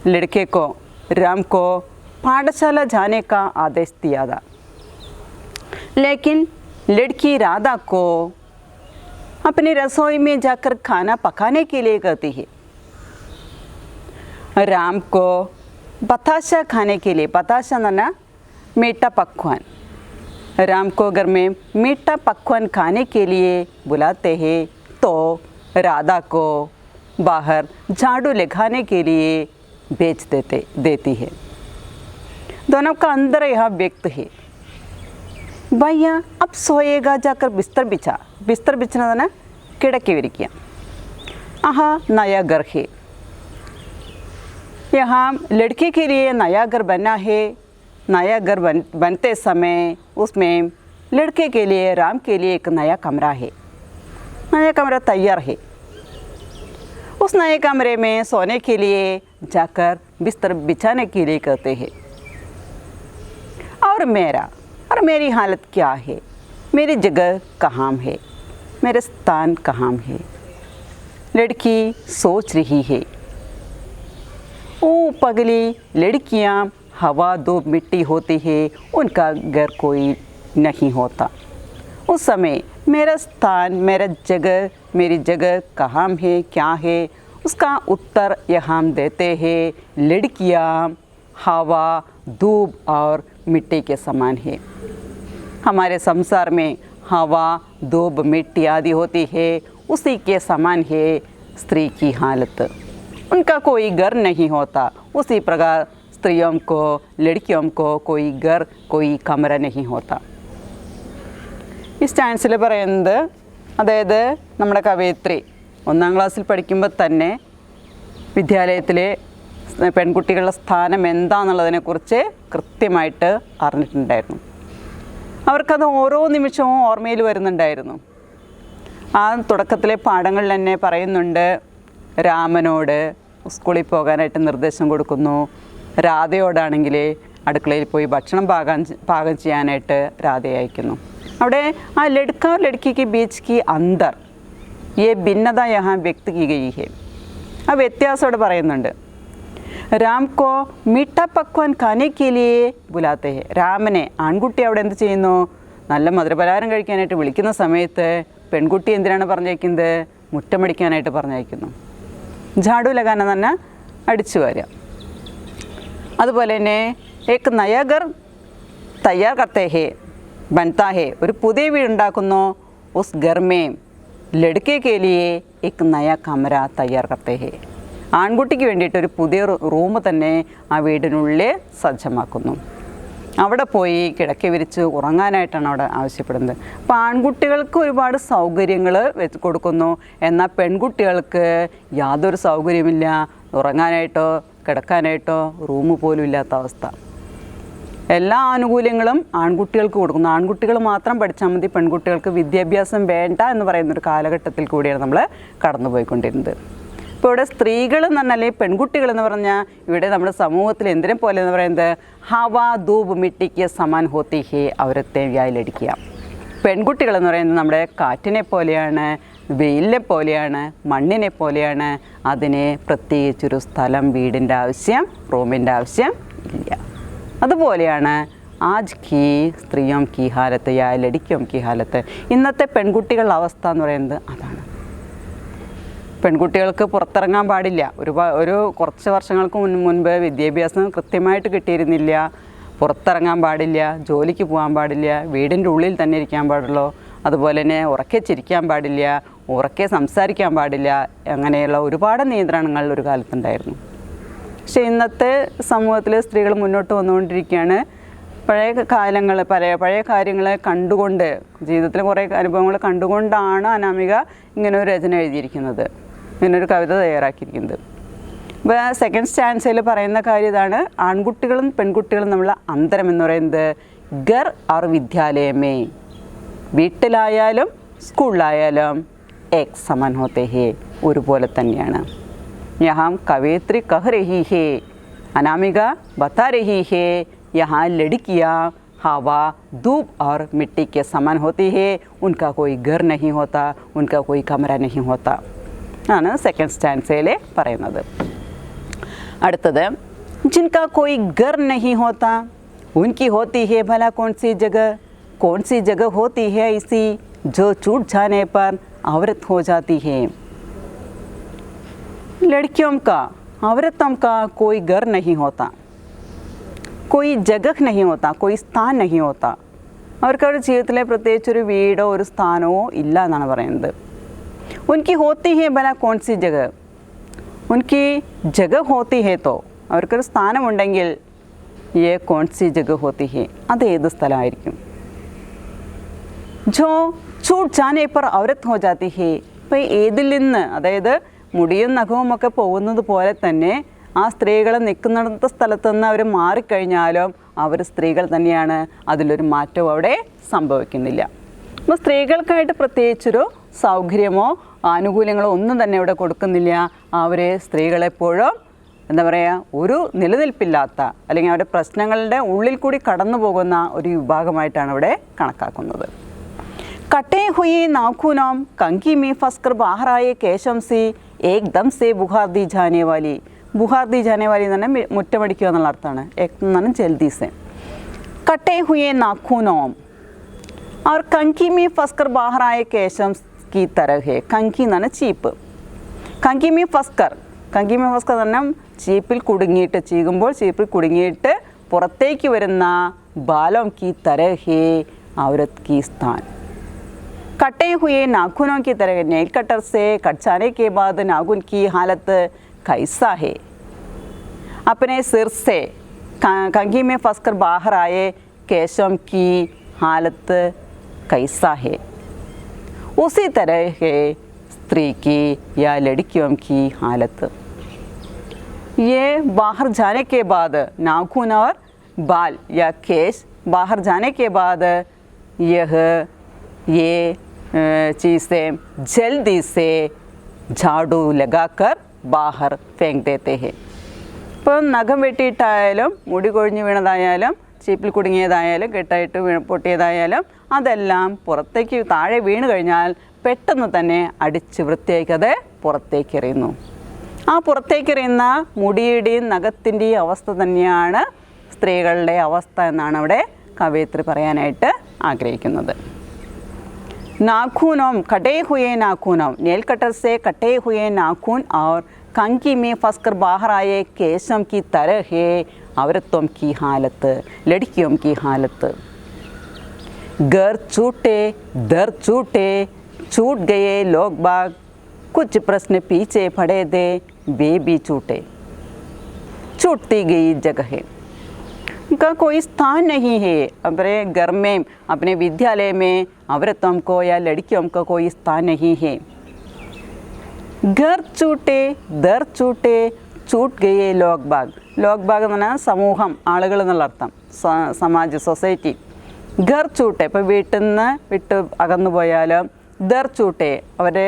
लड़के को, राम को पाठशाला जाने का आदेश दिया था, लेकिन लड़की राधा को अपनी रसोई में जाकर खाना पकाने के लिए कहती है। राम को बताशा खाने के लिए, बताशा ना मीठा पकवान, राम को घर में मीठा पकवान खाने के लिए बुलाते हैं, तो राधा को बाहर झाड़ू लगाने के लिए देती है। दोनों का अंदर यह व्यक्त है। भैया अब सोएगा, जाकर बिस्तर बिछा। बिस्तर बिछना ना किड़की विरिकिया। आहा, नया घर है। यहाँ लड़के के लिए नया घर बना है। नया घर बनते समय उसमें लड़के के लिए, राम के लिए एक नया कमरा है। नया कमरा तैयार है। उस नए कमरे में सोने के लिए जाकर बिस्तर बिछाने के लिए कहते हैं। और मेरी हालत क्या है, मेरी जगह कहाँ है, मेरे स्थान कहाँ है? लड़की सोच रही है। ओ पगली, लड़कियाँ हवा, धूप, मिट्टी होती है, उनका घर कोई नहीं होता। उस समय मेरा स्थान, मेरा जगह, मेरी जगह कहाँ है, क्या है, उसका उत्तर यहाँ देते हैं। लड़कियाँ हवा, धूप और मिट्टी के समान है। हमारे संसार में हवा, धूप, मिट्टी आदि होती है, उसी के समान है स्त्री की हालत। उनका कोई घर नहीं होता। उसी प्रकार स्त्रियों को, लड़कियों को कोई घर, कोई कमरा नहीं होता. ഈ സ്റ്റാൻസിൽ പറയുന്നത്, അതായത് നമ്മുടെ കവയിത്രി 1ാം ക്ലാസ്സിൽ പഠിക്കുമ്പോൾ തന്നെ വിദ്യാലയത്തിലെ പെൺകുട്ടികളുടെ സ്ഥാനം എന്താണെന്നുള്ളതിനെക്കുറിച്ച് കൃത്യമായിട്ട് അറിഞ്ഞിട്ടുണ്ടായിരുന്നു. അവർക്കത് ഓരോ നിമിഷവും ഓർമ്മയിൽ വരുന്നുണ്ടായിരുന്നു. ആ തുടക്കത്തിലെ പാഠങ്ങളിൽ തന്നെ പറയുന്നുണ്ട്, രാമനോട് സ്കൂളിൽ പോകാനായിട്ട് നിർദ്ദേശം കൊടുക്കുന്നു. രാധയോടാണെങ്കിൽ അടുക്കളയിൽ പോയി ഭക്ഷണം പാകം ചെയ്യാനായിട്ട് രാധയെ അയക്കുന്നു. അവിടെ ആ ലड़का और लड़की के बीच की अंतर, ये भिन्नता यहाँ व्यक्त की गई है. ആ വ്യത്യാസത്തോടെ പറയുന്നുണ്ട്. രാം കോ മീഠ പക്വാൻ ഖാനെ കെ ലിയെ ബുലാത്തെ ഹെ. രാമനെ, ആൺകുട്ടി അവിടെ എന്ത് ചെയ്യുന്നു? നല്ല മധുരപലഹാരം കഴിക്കാനായിട്ട് വിളിക്കുന്ന സമയത്ത് പെൺകുട്ടി എന്തിനാണ് പറഞ്ഞേക്കുന്നത്? മുറ്റമടിക്കാനായിട്ട് പറഞ്ഞയക്കുന്നു. ഝാഡു ലഗാന തന്നെ അടിച്ചു വാരുക. അതുപോലെ തന്നെ ഏക് നയാ ഘർ തയ്യാർ കർത്തേ ഹെ बनता है, ഒരു പുതിയ വീടുണ്ടാക്കുന്നു. ഉസ് ഘർ മേ ലड़के के लिए एक नया कमरा तैयार करते हैं. ആൺകുട്ടിക്ക് വേണ്ടിയിട്ട് ഒരു പുതിയ റൂം തന്നെ ആ വീടിനുള്ളിൽ സജ്ജമാക്കുന്നു. അവിടെ പോയി കിടക്ക വിരിച്ച് ഉറങ്ങാനായിട്ടാണ് അവിടെ ആവശ്യപ്പെടുന്നത്. അപ്പോൾ ആൺകുട്ടികൾക്ക് ഒരുപാട് സൗകര്യങ്ങൾ വെച്ച് കൊടുക്കുന്നു, എന്നാൽ പെൺകുട്ടികൾക്ക് യാതൊരു സൗകര്യമില്ല. ഉറങ്ങാനായിട്ടോ കിടക്കാനായിട്ടോ റൂം പോലും ഇല്ലാത്ത അവസ്ഥ. എല്ലാ ആനുകൂല്യങ്ങളും ആൺകുട്ടികൾക്ക് കൊടുക്കുന്നു. ആൺകുട്ടികൾ മാത്രം പഠിച്ചാൽ മതി, പെൺകുട്ടികൾക്ക് വിദ്യാഭ്യാസം വേണ്ട എന്ന് പറയുന്നൊരു കാലഘട്ടത്തിൽ കൂടിയാണ് നമ്മൾ കടന്നുപോയിക്കൊണ്ടിരുന്നത്. ഇപ്പോൾ ഇവിടെ സ്ത്രീകൾ എന്ന് പറഞ്ഞാൽ പെൺകുട്ടികൾ എന്ന് പറഞ്ഞാൽ ഇവിടെ നമ്മുടെ സമൂഹത്തിൽ എന്തിനെ പോലെ എന്ന് പറയുന്നത് ഹവ ധൂപ് മിട്ടിക്ക് സമാൻ ഹോത്തി ഹേ അവരത്തെ വ്യായിലടിക്കുക. പെൺകുട്ടികളെന്ന് പറയുന്നത് നമ്മുടെ കാറ്റിനെ പോലെയാണ്, വെയിലിനെ പോലെയാണ്, മണ്ണിനെ പോലെയാണ്. അതിന് പ്രത്യേകിച്ചൊരു സ്ഥലം, വീടിൻ്റെ ആവശ്യം, റൂമിൻ്റെ ആവശ്യം ഇല്ല. അതുപോലെയാണ് ആജ് കി സ്ത്രീയും കി ഹാലത്ത് യാ ലടിക്കും കി ഹാലത്ത്. ഇന്നത്തെ പെൺകുട്ടികളുടെ അവസ്ഥ എന്ന് പറയുന്നത് അതാണ്. പെൺകുട്ടികൾക്ക് പുറത്തിറങ്ങാൻ പാടില്ല. ഒരു കുറച്ച് വർഷങ്ങൾക്ക് മുൻപ് വിദ്യാഭ്യാസം കൃത്യമായിട്ട് കിട്ടിയിരുന്നില്ല. പുറത്തിറങ്ങാൻ പാടില്ല, ജോലിക്ക് പോകാൻ പാടില്ല, വീടിൻ്റെ ഉള്ളിൽ തന്നെ ഇരിക്കാൻ പാടുള്ളൂ. അതുപോലെ തന്നെ ഉറക്കെ ചിരിക്കാൻ പാടില്ല, ഉറക്കെ സംസാരിക്കാൻ പാടില്ല. അങ്ങനെയുള്ള ഒരുപാട് നിയന്ത്രണങ്ങൾ ഒരു കാലത്തുണ്ടായിരുന്നു. പക്ഷേ ഇന്നത്തെ സമൂഹത്തിൽ സ്ത്രീകൾ മുന്നോട്ട് വന്നുകൊണ്ടിരിക്കുകയാണ്. പഴയ കാര്യങ്ങളെ കണ്ടുകൊണ്ട്, ജീവിതത്തിലെ കുറേ അനുഭവങ്ങൾ കണ്ടുകൊണ്ടാണ് അനാമിക ഇങ്ങനെ ഒരു രചന എഴുതിയിരിക്കുന്നത്, ഇങ്ങനൊരു കവിത തയ്യാറാക്കിയിരിക്കുന്നത്. ഇപ്പോൾ സെക്കൻഡ് സ്റ്റാൻസയിൽ പറയുന്ന കാര്യം ഇതാണ്: ആൺകുട്ടികളും പെൺകുട്ടികളും തമ്മിലുള്ള അന്തരം എന്ന് പറയുന്നത് ഗർ और വിദ്യാലയമേ, വീട്ടിലായാലും സ്കൂളിലായാലും ഏക് സമാൻ ഹോത്തെ ഹേ, ഒരുപോലെ തന്നെയാണ്. यहाँ कवयित्री कह रही है, अनामिका बता रही है, यहाँ लड़कियाँ हवा धूप और मिट्टी के समान होती है, उनका कोई घर नहीं होता, उनका कोई कमरा नहीं होता ആണ് സെക്കൻഡ് സ്റ്റാൻസയിൽ പറയുന്നത്. അടുത്തത് जिनका कोई घर नहीं होता, उनकी होती है भला कौन सी जगह होती है ऐसी जो छूट जाने पर औरत हो जाती है. लड़कियों का, औरतों का कोई घर नहीं होता, कोई जगह नहीं होता, कोई സ്ഥാൻ नहीं होता. അവർക്ക് അവരുടെ ജീവിതത്തിലെ പ്രത്യേകിച്ചൊരു വീടോ ഒരു സ്ഥാനമോ ഇല്ല എന്നാണ് പറയുന്നത്. ഉൻകി ഹോത്തി ഹേ ഭല കോൺ സി ജഗ, ഉൻകി ജഗ ഹോത്തി ഹേ തോ, അവർക്കൊരു സ്ഥാനമുണ്ടെങ്കിൽ യേ കോൺ സി ജഗ ഹോത്തി ഹേ, അത് ഏത് സ്ഥലമായിരിക്കും. ജോ छूट जाने पर औरत हो जाती है. ഇപ്പോൾ ഏതിൽ നിന്ന്, അതായത് മുടിയും നഖവുമൊക്കെ പോകുന്നത് പോലെ തന്നെ ആ സ്ത്രീകൾ നിൽക്കുന്നിടത്ത സ്ഥലത്തു നിന്ന് അവർ മാറിക്കഴിഞ്ഞാലും അവർ സ്ത്രീകൾ തന്നെയാണ്. അതിലൊരു മാറ്റവും അവിടെ സംഭവിക്കുന്നില്ല. അപ്പോൾ സ്ത്രീകൾക്കായിട്ട് പ്രത്യേകിച്ചൊരു സൗകര്യമോ ആനുകൂല്യങ്ങളോ ഒന്നും തന്നെ ഇവിടെ കൊടുക്കുന്നില്ല. അവരെ സ്ത്രീകളെപ്പോഴും എന്താ പറയുക, ഒരു നിലനിൽപ്പില്ലാത്ത അല്ലെങ്കിൽ അവരുടെ പ്രശ്നങ്ങളുടെ ഉള്ളിൽ കൂടി കടന്നു പോകുന്ന ഒരു വിഭാഗമായിട്ടാണ് ഇവിടെ കണക്കാക്കുന്നത്. कटे हुए नाखूनों कंघी में फंसकर बाहर आए केशम से एकदम से बुखार दी जाने वाली എന്ന് പറഞ്ഞാൽ മുറ്റമടിക്കുക എന്നുള്ള അർത്ഥമാണ്. എന്നാണ് ജൽദി സെ. കട്ടേ ഹുയെ നാഖൂനോം और कंघी में फंसकर बाहर आए केशम की तरह है. कंघी എന്നാണ് ചീപ്പ്. कंघी में फंसकर എന്ന് പറഞ്ഞാൽ ചീപ്പിൽ കുടുങ്ങിയിട്ട്, ചീകുമ്പോൾ ചീപ്പിൽ കുടുങ്ങിയിട്ട് പുറത്തേക്ക് വരുന്ന ബാലോം की तरह है औरत की स्थान. कटे हुए नाखूनों की तरह नेल कटर से कट जाने के बाद नाखून की हालत कैसा है. अपने सिर से कंघी में फंसकर बाहर आए केशम की हालत कैसा है, उसी तरह है स्त्री की या लड़कियों की हालत. ये बाहर जाने के बाद नाखून और बाल या केश बाहर जाने के बाद ये चीज़ें जल्दी से झाड़ू लगाकर बाहर फेंक देते हैं. ഇപ്പോൾ നഖം വെട്ടിയിട്ടായാലും മുടി കൊഴിഞ്ഞ് വീണതായാലും ചീപ്പിൽ കുടുങ്ങിയതായാലും കെട്ടായിട്ട് പൊട്ടിയതായാലും അതെല്ലാം പുറത്തേക്ക് താഴെ വീണ് കഴിഞ്ഞാൽ പെട്ടെന്ന് തന്നെ അടിച്ച് വൃത്തിയാക്കത് പുറത്തേക്ക് എറിയുന്നു. ആ പുറത്തേക്ക് എറിയുന്ന മുടിയുടെയും നഖത്തിൻ്റെയും അവസ്ഥ തന്നെയാണ് സ്ത്രീകളുടെ അവസ്ഥ എന്നാണ് അവിടെ കവയിത്രി പറയാനായിട്ട് ആഗ്രഹിക്കുന്നത്. नाखूनों कटे हुए नाखूनों, नेल कटर से कटे हुए नाखून और कंघी में फंसकर बाहर आए केशम की तरह है औरतों की हालत, लड़कियों की हालत. घर छूटे दर छूटे छूट गए लोग बाग, कुछ प्रश्न पीछे पड़े थे वे भी छूटे. छूटती गई जगह है, उनका कोई स्थान नहीं है. अपने घर में, अपने विद्यालय में औरतों को या लड़कियों को कोई स्थान नहीं है. घर छूटे दर छूटे ചൂട്ട് ഗയെ ലോക് ബാഗ്. ലോക് ബാഗ് എന്ന് പറഞ്ഞാൽ സമൂഹം, ആളുകൾ എന്നുള്ള അർത്ഥം, സമാജ്, സൊസൈറ്റി. ഘർ ചൂട്ടെ, ഇപ്പോൾ വീട്ടിൽ നിന്ന് വിട്ട് അകന്നു പോയാലും, ദർ ചൂട്ടെ അവരുടെ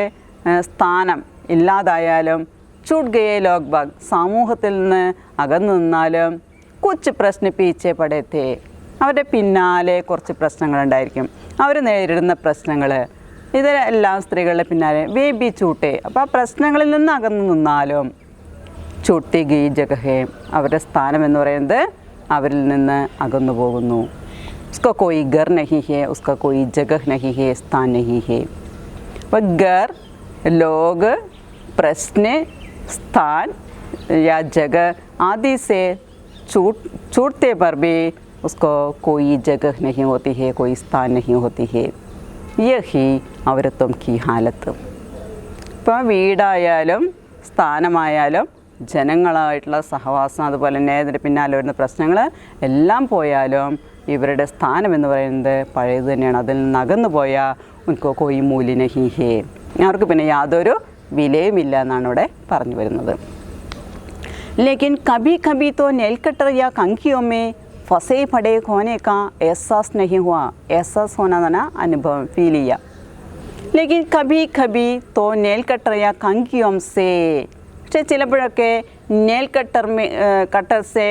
സ്ഥാനം ഇല്ലാതായാലും, ചൂട്ട് ഗയെ ലോക് ബാഗ് സമൂഹത്തിൽ നിന്ന് അകന്നു നിന്നാലും, കുച്ച് പ്രശ്ന പീച്ചെ പടയത്തെ അവരുടെ പിന്നാലെ കുറച്ച് പ്രശ്നങ്ങളുണ്ടായിരിക്കും, അവർ നേരിടുന്ന പ്രശ്നങ്ങൾ. ഇതെല്ലാം സ്ത്രീകളുടെ പിന്നാലെ വേ ബി ചൂട്ടെ, അപ്പോൾ ആ പ്രശ്നങ്ങളിൽ നിന്ന് അകന്നു നിന്നാലും ചൂട്ടി ഗീ ജഗഹേ അവരുടെ സ്ഥാനം എന്ന് പറയുന്നത് അവരിൽ നിന്ന് അകന്നു പോകുന്നു. ഉസ്ക കോയി ഗർ നഹി ഹേ, ഉസ്ക കോയി ജഗഹ് നഹി ഹേ, സ്ഥാൻ നഹി ഹേ. അപ്പോൾ ഗർ, ലോഗ്, പ്രശ്ന, സ്ഥാൻ या जगह आदि से छूटते पर भी उसको कोई जगह नहीं होती है, कोई स्थान नहीं होती है. यही अवरत्वम की हालत. ഇപ്പോൾ വീടായാലും സ്ഥാനമായാലും ജനങ്ങളായിട്ടുള്ള സഹവാസം, അതുപോലെ തന്നെ ഇതിൻ്റെ പിന്നാലെ വരുന്ന പ്രശ്നങ്ങൾ എല്ലാം പോയാലും ഇവരുടെ സ്ഥാനം എന്ന് പറയുന്നത് പഴയത് തന്നെയാണ്. അതിൽ നിന്ന് അകന്നു പോയാൽ ഉनको कोई मूल्य नहीं है, അവർക്ക് പിന്നെ യാതൊരു വിലയുമില്ല എന്നാണ് ഇവിടെ പറഞ്ഞു വരുന്നത്. लेकिन कभी कभी तो नेल कटर या कंकियों में फंसे पड़े होने का एहसास नहीं हुआ. एहसास होना ना अनुभव, फील किया. लेकिन कभी कभी तो नेल कटर या कंकियों से, പക്ഷേ ചിലപ്പോഴൊക്കെ नेल कटर से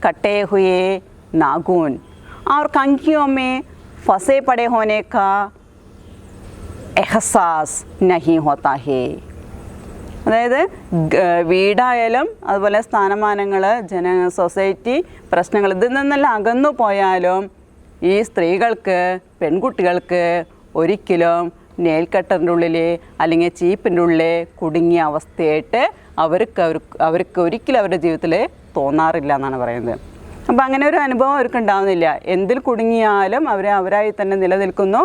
कटे हुए नाखून और कंकियों में फंसे पड़े होने का एहसास नहीं होता है. അതായത് വീടായാലും അതുപോലെ സ്ഥാനമാനങ്ങൾ, സൊസൈറ്റി പ്രശ്നങ്ങൾ, ഇതിൽ നിന്നെല്ലാം അകന്നു പോയാലും ഈ സ്ത്രീകൾക്ക്, പെൺകുട്ടികൾക്ക് ഒരിക്കലും നെയിൽ കട്ടറിൻ്റെ ഉള്ളിൽ അല്ലെങ്കിൽ ചീപ്പിൻ്റെ ഉള്ളിൽ കുടുങ്ങിയ അവസ്ഥയായിട്ട് അവർക്ക് ഒരിക്കലും അവരുടെ ജീവിതത്തിൽ തോന്നാറില്ല എന്നാണ് പറയുന്നത്. അപ്പോൾ അങ്ങനെ ഒരു അനുഭവം അവർക്ക് ഉണ്ടാകുന്നില്ല. എന്തിൽ കുടുങ്ങിയാലും അവരായി തന്നെ നിലനിൽക്കുന്നു.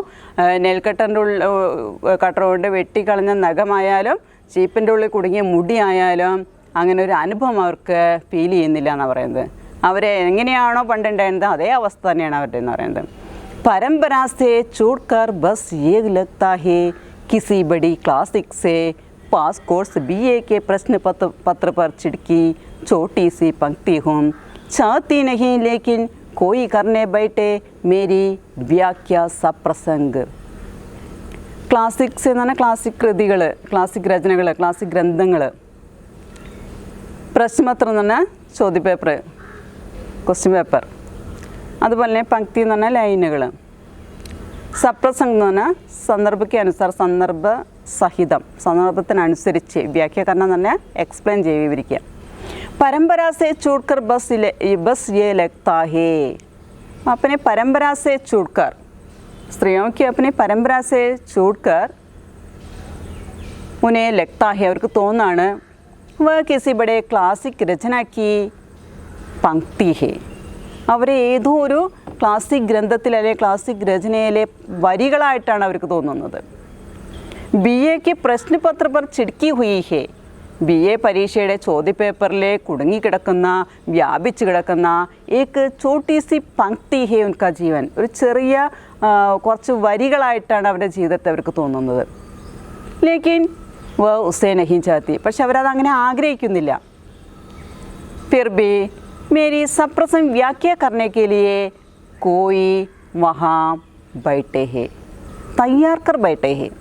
നെയിൽ കട്ടർ കൊണ്ട് വെട്ടിക്കളഞ്ഞ നഖമായാലും ചീപ്പിൻ്റെ ഉള്ളിൽ കുടുങ്ങിയ മുടിയായാലും അങ്ങനെ ഒരു അനുഭവം അവർക്ക് ഫീൽ ചെയ്യുന്നില്ല എന്നാണ് പറയുന്നത്. അവരെ എങ്ങനെയാണോ പണ്ടുണ്ടായിരുന്നത് അതേ അവസ്ഥ തന്നെയാണ് അവരുടെ എന്ന് പറയുന്നത്. परंपरा से छूटकर बस ये लगता है किसी बड़ी क्लासिक से पास कोर्स BA के प्रश्न पत्र पर छिड़की छोटी सी पंक्ति हूँ, चाहती नहीं लेकिन कोई करने बैठे मेरी व्याख्या सप्रसंग. ക്ലാസിക്സ് എന്ന് പറഞ്ഞാൽ ക്ലാസിക് കൃതികൾ, ക്ലാസിക് രചനകൾ, ക്ലാസിക് ഗ്രന്ഥങ്ങൾ. പ്രശ്നപത്രം എന്ന് പറഞ്ഞാൽ ചോദ്യപേപ്പർ, ക്വസ്റ്റ്യൻ പേപ്പർ. അതുപോലെ തന്നെ പങ്ക്തി എന്ന് പറഞ്ഞാൽ ലൈനുകൾ. സപ്രസംഗ് എന്ന് പറഞ്ഞാൽ സന്ദർഭയ്ക്കനുസാർ, സന്ദർഭ സഹിതം, സന്ദർഭത്തിനനുസരിച്ച് വ്യാഖ്യാകരണം എന്ന് പറഞ്ഞാൽ എക്സ്പ്ലെയിൻ ചെയ്ത് വിവരിക്കുക. परंपरा से छूटकर बस ये लगता है, अपने परंपरा से छूटकर, स्त्रियों की अपनी परंपरा से छूटकर उन्हें लगता है, അവർക്ക് തോന്നാണ് वह किसी बड़े क्लासिक रचना की पंक्ति है, അവരെ ഏതോ ഒരു ക്ലാസിക് ഗ്രന്ഥത്തിൽ അല്ലെങ്കിൽ ക്ലാസിക് രചനയിലെ വരികളായിട്ടാണ് അവർക്ക് തോന്നുന്നത്. BA के प्रश्न पत्र पर छिड़की हुई है, BA പരീക്ഷയുടെ ചോദ്യപേപ്പറിൽ കുടുങ്ങിക്കിടക്കുന്ന, വ്യാപിച്ചു കിടക്കുന്ന ഏക്ക് ചോട്ടി സി പങ്ക്തി ഹേ ഉൻകാ ജീവൻ, ഒരു ചെറിയ കുറച്ച് വരികളായിട്ടാണ് അവരുടെ ജീവിതത്തെ അവർക്ക് തോന്നുന്നത്. ലേക്കിൻ വ ഉസേ നഹീ ചാത്തി, പക്ഷെ അവരതങ്ങനെ ആഗ്രഹിക്കുന്നില്ല. फिर भी मेरी सप्रसंग व्याख्या करने के लिए कोई वहाँ बैठे हैं, तैयार कर बैठे हैं.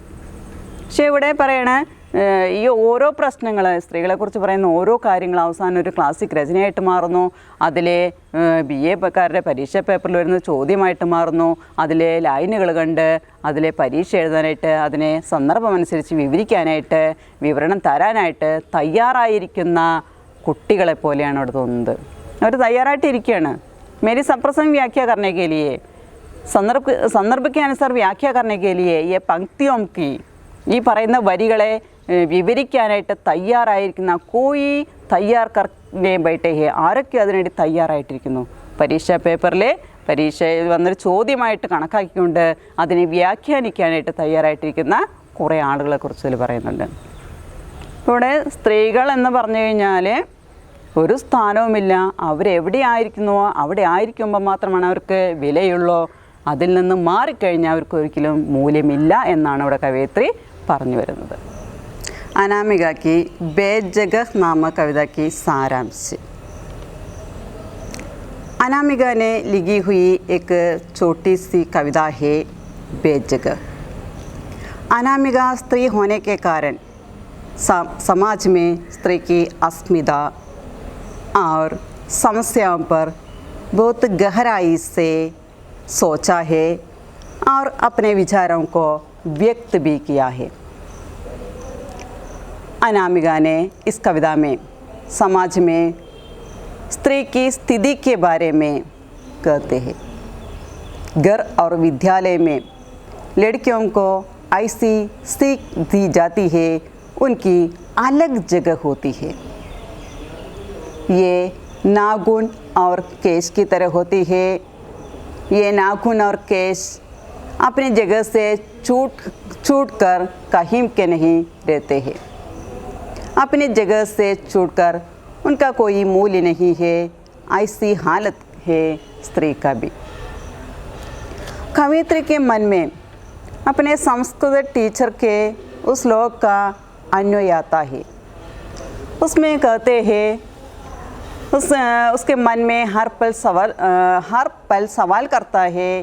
പക്ഷേ ഇവിടെ പറയണ ഈ ഓരോ പ്രശ്നങ്ങൾ, സ്ത്രീകളെക്കുറിച്ച് പറയുന്ന ഓരോ കാര്യങ്ങൾ അവസാനം ഒരു ക്ലാസിക് രചനയായിട്ട് മാറുന്നു. അതിലെ BA പരീക്ഷാ പേപ്പറിൽ വരുന്ന ചോദ്യമായിട്ട് മാറുന്നു. അതിലെ ലൈനുകൾ കണ്ട് അതിലെ പരീക്ഷ എഴുതാനായിട്ട്, അതിനെ സന്ദർഭമനുസരിച്ച് വിവരിക്കാനായിട്ട്, വിവരണം തരാനായിട്ട് തയ്യാറായിരിക്കുന്ന കുട്ടികളെ പോലെയാണ് അവിടെ തോന്നുന്നത്. അവർ തയ്യാറായിട്ടിരിക്കുകയാണ്. मेरी सप्रसंग व्याख्या करने के लिए, संदर्भ के अनुसार व्याख्या करने के लिए ये पंक्तियों की, ഈ പറയുന്ന വരികളെ വിവരിക്കാനായിട്ട് തയ്യാറായിരിക്കുന്ന കോയി തയ്യാർ കർനെ ബൈട്ടേ ഹേ, ആരൊക്കെ അതിനുവേണ്ടി തയ്യാറായിട്ടിരിക്കുന്നു. പരീക്ഷാ പേപ്പറിലെ പരീക്ഷയിൽ വന്നൊരു ചോദ്യമായിട്ട് കണക്കാക്കിക്കൊണ്ട് അതിനെ വ്യാഖ്യാനിക്കാനായിട്ട് തയ്യാറായിട്ടിരിക്കുന്ന കുറേ ആളുകളെക്കുറിച്ച് ഇതിൽ പറയുന്നുണ്ട്. ഇവിടെ സ്ത്രീകൾ എന്ന് പറഞ്ഞു കഴിഞ്ഞാൽ ഒരു സ്ഥാനവുമില്ല. അവരെവിടെ ആയിരിക്കുന്നുവോ അവിടെ ആയിരിക്കുമ്പോൾ മാത്രമാണ് അവർക്ക് വിലയുള്ളൂ. അതിൽ നിന്ന് മാറിക്കഴിഞ്ഞാൽ അവർക്ക് ഒരിക്കലും മൂല്യമില്ല എന്നാണ് ഇവിടെ കവയിത്രി പറഞ്ഞു വരുന്നത്. अनामिका की बेजगह नामक कविता की सारांश। अनामिका ने लिखी हुई एक छोटी सी कविता है बेजगह। अनामिका स्त्री होने के कारण समाज में स्त्री की अस्मिता और समस्याओं पर बहुत गहराई से सोचा है और अपने विचारों को व्यक्त भी किया है। अनामिका ने इस कविता में समाज में स्त्री की स्थिति के बारे में कहते हैं। घर और विद्यालय में लड़कियों को ऐसी सीख दी जाती है, उनकी अलग जगह होती है। ये नाखून और केश की तरह होती है। ये नाखून और केश अपनी जगह से छूट कर कहीं के नहीं रहते हैं। अपनी जगह से छूटकर उनका कोई मूल्य नहीं है। ऐसी हालत है स्त्री का भी। कवित्री के मन में अपने संस्कृत टीचर के उस श्लोक का अन्वय आता है। उसमें कहते हैं, उसके मन में हर पल सवाल करता है,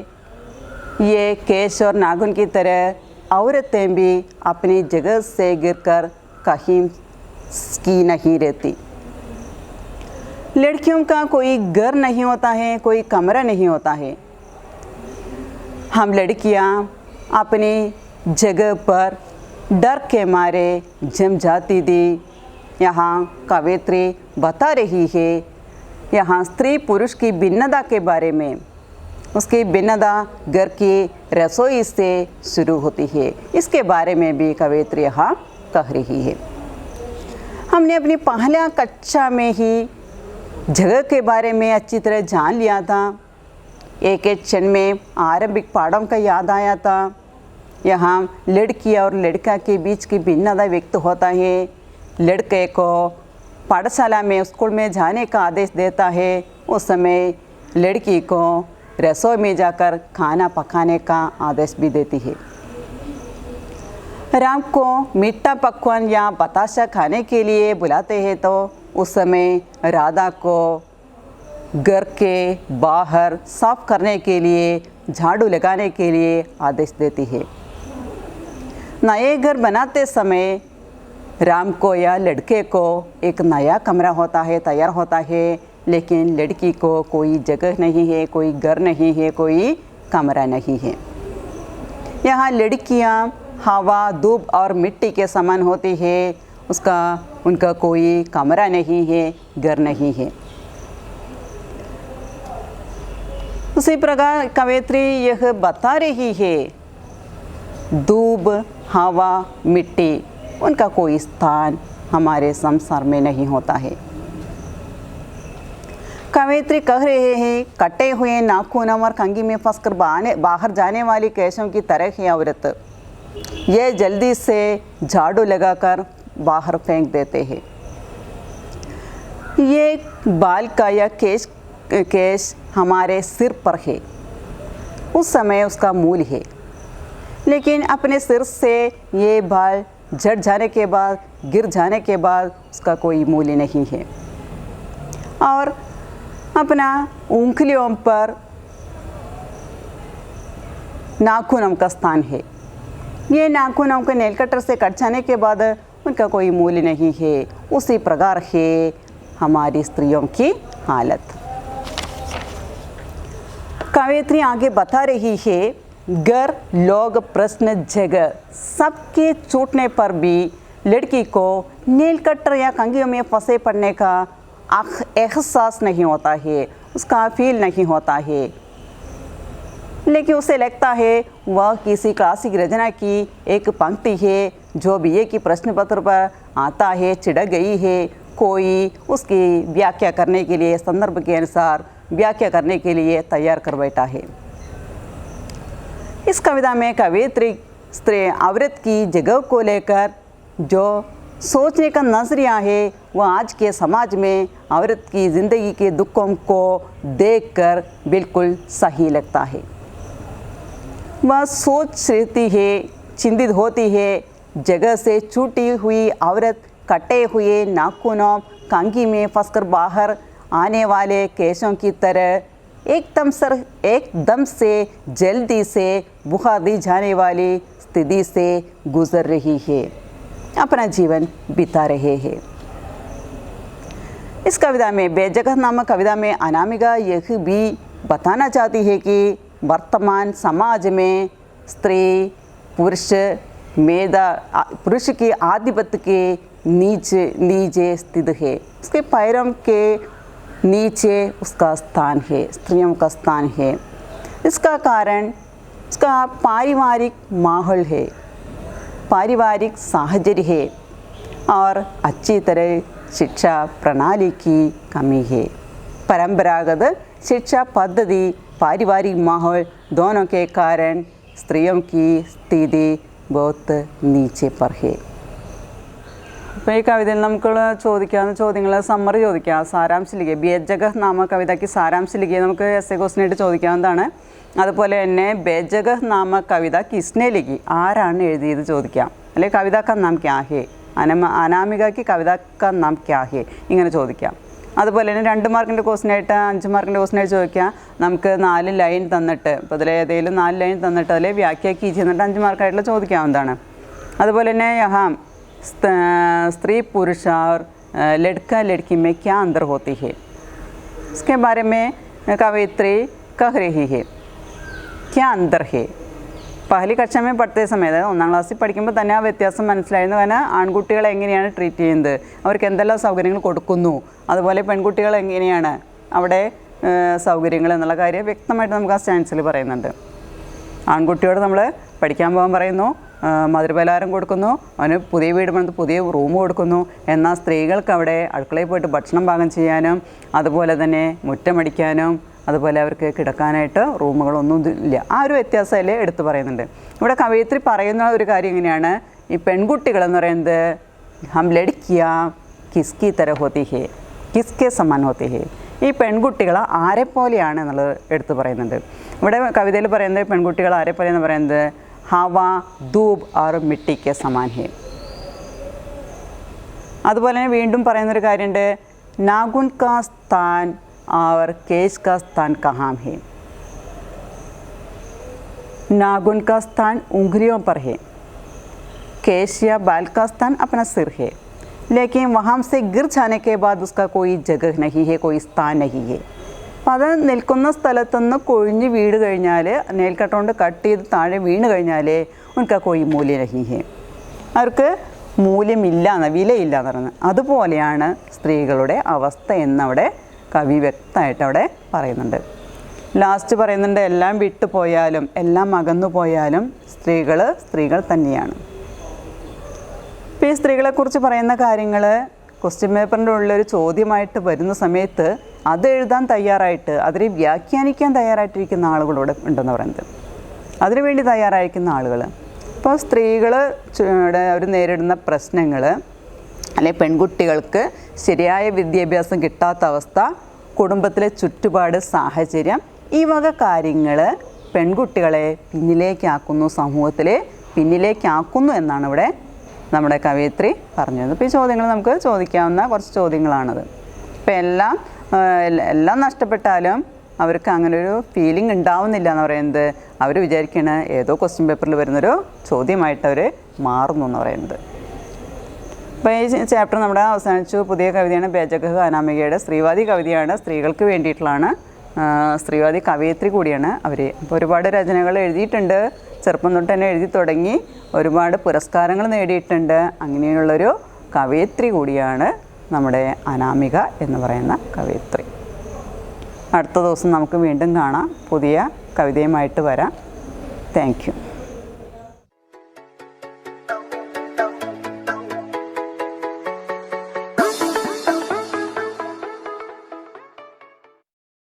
ये केश और नाखून की तरह औरतें भी अपनी जगह से गिरकर कहीं की नहीं रहती। लड़कियों का कोई घर नहीं होता है, कोई कमरा नहीं होता है। हम लड़कियां अपनी जगह पर डर के मारे जम जाती थी। यहाँ कवित्री बता रही है, यहाँ स्त्री पुरुष की भिन्नता के बारे में। उसकी भिन्नता घर की रसोई से शुरू होती है। इसके बारे में भी कवित्री यहाँ कह रही है। हमने अपनी पहला कक्षा में ही जगह के बारे में अच्छी तरह जान लिया था। एक एक क्षण में आरंभिक पाठों का याद आया था। यहाँ लड़की और लड़का के बीच की भिन्नता व्यक्त होता है। लड़के को पाठशाला में स्कूल में जाने का आदेश देता है, उस समय लड़की को रसोई में जाकर खाना पकाने का आदेश भी देती है। राम को मीठा पकवान या बताशा खाने के लिए बुलाते हैं तो उस समय राधा को घर के बाहर साफ करने के लिए, झाड़ू लगाने के लिए आदेश देती है। नए घर बनाते समय राम को या लड़के को एक नया कमरा होता है, तैयार होता है, लेकिन लड़की को कोई जगह नहीं है, कोई घर नहीं है, कोई कमरा नहीं है। यहाँ लड़कियाँ हवा, धूप और मिट्टी के समान होती है। उनका कोई कमरा नहीं है, घर नहीं है। उसी प्रकार कवित्री यह बता रही है, धूप, हवा, मिट्टी, उनका कोई स्थान हमारे संसार में नहीं होता है। कवित्री कह रहे हैं, कटे हुए नाखून और कंघी में फंसकर बाहर जाने वाली केशों की तरह है औरत। ये जल्दी से झाड़ू लगाकर बाहर फेंक देते हैं। ये बाल का या केश हमारे सिर पर है, उस समय उसका मूल्य है। लेकिन अपने सिर से ये बाल झड़ जाने के बाद, गिर जाने के बाद उसका कोई मूल्य नहीं है। और अपना उंगलियों पर नाखूनों का स्थान है। ये नाखूनों को नेल कटर से कट जाने के बाद उनका कोई मूल्य नहीं है। उसी प्रकार है हमारी स्त्रियों की हालत। कवित्री आगे बता रही है, घर, लोग, प्रश्न, जगह, सबके छूटने पर भी लड़की को नेल कटर या कंघियों में फंसे पड़ने का एहसास नहीं होता है, उसका फील नहीं होता है। लेकिन उसे लगता है वह किसी क्लासिक रचना की एक पंक्ति है जो बीए की प्रश्न पत्र पर आता है, छिड़क गई है। कोई उसकी व्याख्या करने के लिए, संदर्भ के अनुसार व्याख्या करने के लिए तैयार कर बैठा है। इस कविता में कवित्री स्त्री औरत की जगह को लेकर जो सोचने का नजरिया है, वह आज के समाज में औरत की ज़िंदगी के दुखों को देखकर बिल्कुल सही लगता है। वह सोच रहती है, चिंतित होती है, जगह से छूटी हुई औरत कटे हुए नाखूनों कंघी में फंसकर बाहर आने वाले केशों की तरह एकदम से जल्दी से बुखा दी जाने वाली स्थिति से गुजर रही है, अपना जीवन बिता रहे हैं। इस कविता में बेजगह नामक कविता में अनामिका यह भी बताना चाहती है कि वर्तमान समाज में स्त्री पुरुष की आधिपत्य के नीचे स्थित है। उसके पैरों के नीचे उसका स्थान है, स्त्रियों का स्थान है। इसका कारण उसका पारिवारिक माहौल है, पारिवारिक साहचर्य है और अच्छी तरह शिक्षा प्रणाली की कमी है। परंपरागत शिक्षा पद्धति, पारिवारिक माहौल दोनों के कारण स्त्रियों की स्थिति बहुत नीचे पर है। അപ്പോൾ ഈ കവിതയിൽ നമുക്ക് ചോദിക്കാവുന്ന ചോദ്യങ്ങൾ സമ്മറി ചോദിക്കാം. സാരാംശം ലിഖിയ ബേജഗഹ് നാമ കവിതയ്ക്ക് സാരാംശം ലിഖിയ നമുക്ക് എസ് എ ക്വസ്റ്റിനായിട്ട് ചോദിക്കാവുന്നതാണ്. അതുപോലെ തന്നെ ബേജഗഹ് നാമ കവിത കിസ്നെ ലിഖി, ആരാണ് എഴുതിയത് ചോദിക്കാം. അല്ലെങ്കിൽ കവിത കാ നാം ക്യാ ഹേ, അനാമികയ്ക്ക് കവിത കാ നാം ക്യാ ഹേ, ഇങ്ങനെ ചോദിക്കാം. അതുപോലെ തന്നെ 2 മാർക്കിൻ്റെ ക്വസ്റ്റിനായിട്ട് 5 മാർക്കിൻ്റെ ക്വസ്റ്റിനായിട്ട് ചോദിക്കാം. നമുക്ക് 4 ലൈൻ തന്നിട്ട്, ഇപ്പോൾ ഇതിൽ ഏതെങ്കിലും 4 ലൈൻ തന്നിട്ട് അതിൽ വ്യാഖ്യ കീച്ച് എന്നിട്ട് 5 മാർക്കായിട്ടുള്ള ചോദിക്കാവുന്നതാണ്. അതുപോലെ തന്നെ യഹാം स्त्री पुरुष और लड़का लड़की में क्या अंतर होती है, इसके बारे में कवित्री कह रही है. क्या अंतर है? പഹലി കക്ഷമേ പഠിത്ത സമയത്ത് 1ാം ക്ലാസ്സിൽ പഠിക്കുമ്പോൾ തന്നെ ആ വ്യത്യാസം മനസ്സിലായിരുന്നു. കാരണം ആൺകുട്ടികളെ എങ്ങനെയാണ് ട്രീറ്റ് ചെയ്യുന്നത്, അവർക്ക് എന്തെല്ലാം സൗകര്യങ്ങൾ കൊടുക്കുന്നു, അതുപോലെ പെൺകുട്ടികൾ എങ്ങനെയാണ് അവിടെ സൗകര്യങ്ങൾ എന്നുള്ള കാര്യം വ്യക്തമായിട്ട് നമുക്ക് ആ സ്റ്റാൻസിൽ പറയുന്നുണ്ട്. ആൺകുട്ടിയോട് നമ്മൾ പഠിക്കാൻ പോകാൻ പറയുന്നു, മധുരപലഹാരം കൊടുക്കുന്നു, അവന് പുതിയ വീട് പണിത് പുതിയ റൂം കൊടുക്കുന്നു. എന്നാൽ സ്ത്രീകൾക്ക് അവിടെ അടുക്കളയിൽ പോയിട്ട് ഭക്ഷണം പാകം ചെയ്യാനും അതുപോലെ തന്നെ മുറ്റമടിക്കാനും അതുപോലെ അവർക്ക് കിടക്കാനായിട്ട് റൂമുകളൊന്നും ഇല്ല. ആ ഒരു വ്യത്യാസം അതിൽ എടുത്തു പറയുന്നുണ്ട്. ഇവിടെ കവയിത്രി പറയുന്ന ഒരു കാര്യം എങ്ങനെയാണ്, ഈ പെൺകുട്ടികളെന്ന് പറയുന്നത് ഹം ലഡ്കിയ കിസ്കി തര ഹോത്തി ഹേ, കിസ്കെ സമാൻ ഹോത്തി ഹേ, ഈ പെൺകുട്ടികൾ ആരെപ്പോലെയാണ് എന്നുള്ളത് എടുത്തു പറയുന്നുണ്ട്. ഇവിടെ കവിതയിൽ പറയുന്നത് പെൺകുട്ടികൾ ആരെപ്പോലെയെന്ന് പറയുന്നത് ഹവ ധൂപ് और മിട്ടി के സമാൻ ഹേ. അതുപോലെ തന്നെ വീണ്ടും പറയുന്നൊരു കാര്യമുണ്ട്, നാഗുൻ കാ സ്ഥാൻ और केश का स्थान कहाँ है. नाखून का स्थान उंगलियों पर है, केश या बाल का स्थान अपना सिर है, लेकिन वहाँ से गिर जाने के बाद उसका कोई जगह नहीं है, कोई स्थान नहीं है. അപ്പം അത് നിൽക്കുന്ന സ്ഥലത്തുനിന്ന് കൊഴിഞ്ഞ് വീട് കഴിഞ്ഞാൽ, നെയിൽക്കട്ട കൊണ്ട് കട്ട് ചെയ്ത് താഴെ വീണ് കഴിഞ്ഞാൽ ഉനക്ക് കോയി മൂല്യം നഹി ഹേ, അവർക്ക് മൂല്യമില്ല എന്ന്, വിലയില്ല എന്ന് പറയുന്നത്. അതുപോലെയാണ് സ്ത്രീകളുടെ അവസ്ഥ എന്നവിടെ കവി വ്യക്തമായിട്ട് അവിടെ പറയുന്നുണ്ട്. ലാസ്റ്റ് പറയുന്നുണ്ട്, എല്ലാം വിട്ടു പോയാലും എല്ലാം അകന്നു പോയാലും സ്ത്രീകൾ തന്നെയാണ്. ഇപ്പോൾ ഈ സ്ത്രീകളെക്കുറിച്ച് പറയുന്ന കാര്യങ്ങൾ ക്വസ്റ്റ്യൻ പേപ്പറിൻ്റെ ഉള്ളൊരു ചോദ്യമായിട്ട് വരുന്ന സമയത്ത് അത് എഴുതാൻ തയ്യാറായിട്ട്, അതിനെ വ്യാഖ്യാനിക്കാൻ തയ്യാറായിട്ടിരിക്കുന്ന ആളുകളോട് ഉണ്ടെന്ന് പറയുന്നത്, അതിനുവേണ്ടി തയ്യാറായിരിക്കുന്ന ആളുകൾ. ഇപ്പോൾ സ്ത്രീകൾ അവർ നേരിടുന്ന പ്രശ്നങ്ങൾ, അല്ലെങ്കിൽ പെൺകുട്ടികൾക്ക് ശരിയായ വിദ്യാഭ്യാസം കിട്ടാത്ത അവസ്ഥ, കുടുംബത്തിലെ ചുറ്റുപാട്, സാഹചര്യം, ഈ വക കാര്യങ്ങൾ പെൺകുട്ടികളെ പിന്നിലേക്കാക്കുന്നു, സമൂഹത്തിലെ പിന്നിലേക്കാക്കുന്നു എന്നാണ് ഇവിടെ നമ്മുടെ കവയിത്രി പറഞ്ഞത്. ഇപ്പോൾ ഈ ചോദ്യങ്ങൾ നമുക്ക് ചോദിക്കാവുന്ന കുറച്ച് ചോദ്യങ്ങളാണത്. ഇപ്പോൾ എല്ലാം നഷ്ടപ്പെട്ടാലും അവർക്ക് അങ്ങനൊരു ഫീലിംഗ് ഉണ്ടാവുന്നില്ല എന്ന് പറയുന്നത്, അവർ വിചാരിക്കണ ഏതോ ക്വസ്റ്റ്യൻ പേപ്പറിൽ വരുന്നൊരു ചോദ്യമായിട്ട് അവർ മാറുന്നു എന്ന് പറയുന്നത്. അപ്പോൾ ഈ ചാപ്റ്റർ നമ്മുടെ അവസാനിച്ചു. പുതിയ കവിതയാണ് ബേജഗഹ് അനാമികയുടെ സ്ത്രീവാദി കവിതയാണ്, സ്ത്രീകൾക്ക് വേണ്ടിയിട്ടുള്ളതാണ്, സ്ത്രീവാദി കവയിത്രി കൂടിയാണ് അവർ. അപ്പോൾ ഒരുപാട് രചനകൾ എഴുതിയിട്ടുണ്ട്, ചെറുപ്പം തൊട്ട് തന്നെ എഴുതി തുടങ്ങി, ഒരുപാട് പുരസ്കാരങ്ങൾ നേടിയിട്ടുണ്ട്. അങ്ങനെയുള്ളൊരു കവയിത്രി കൂടിയാണ് നമ്മുടെ അനാമിക എന്ന് പറയുന്ന കവയിത്രി. അടുത്ത ദിവസം നമുക്ക് വീണ്ടും കാണാം, പുതിയ കവിതയുമായിട്ട് വരാം. Thank you.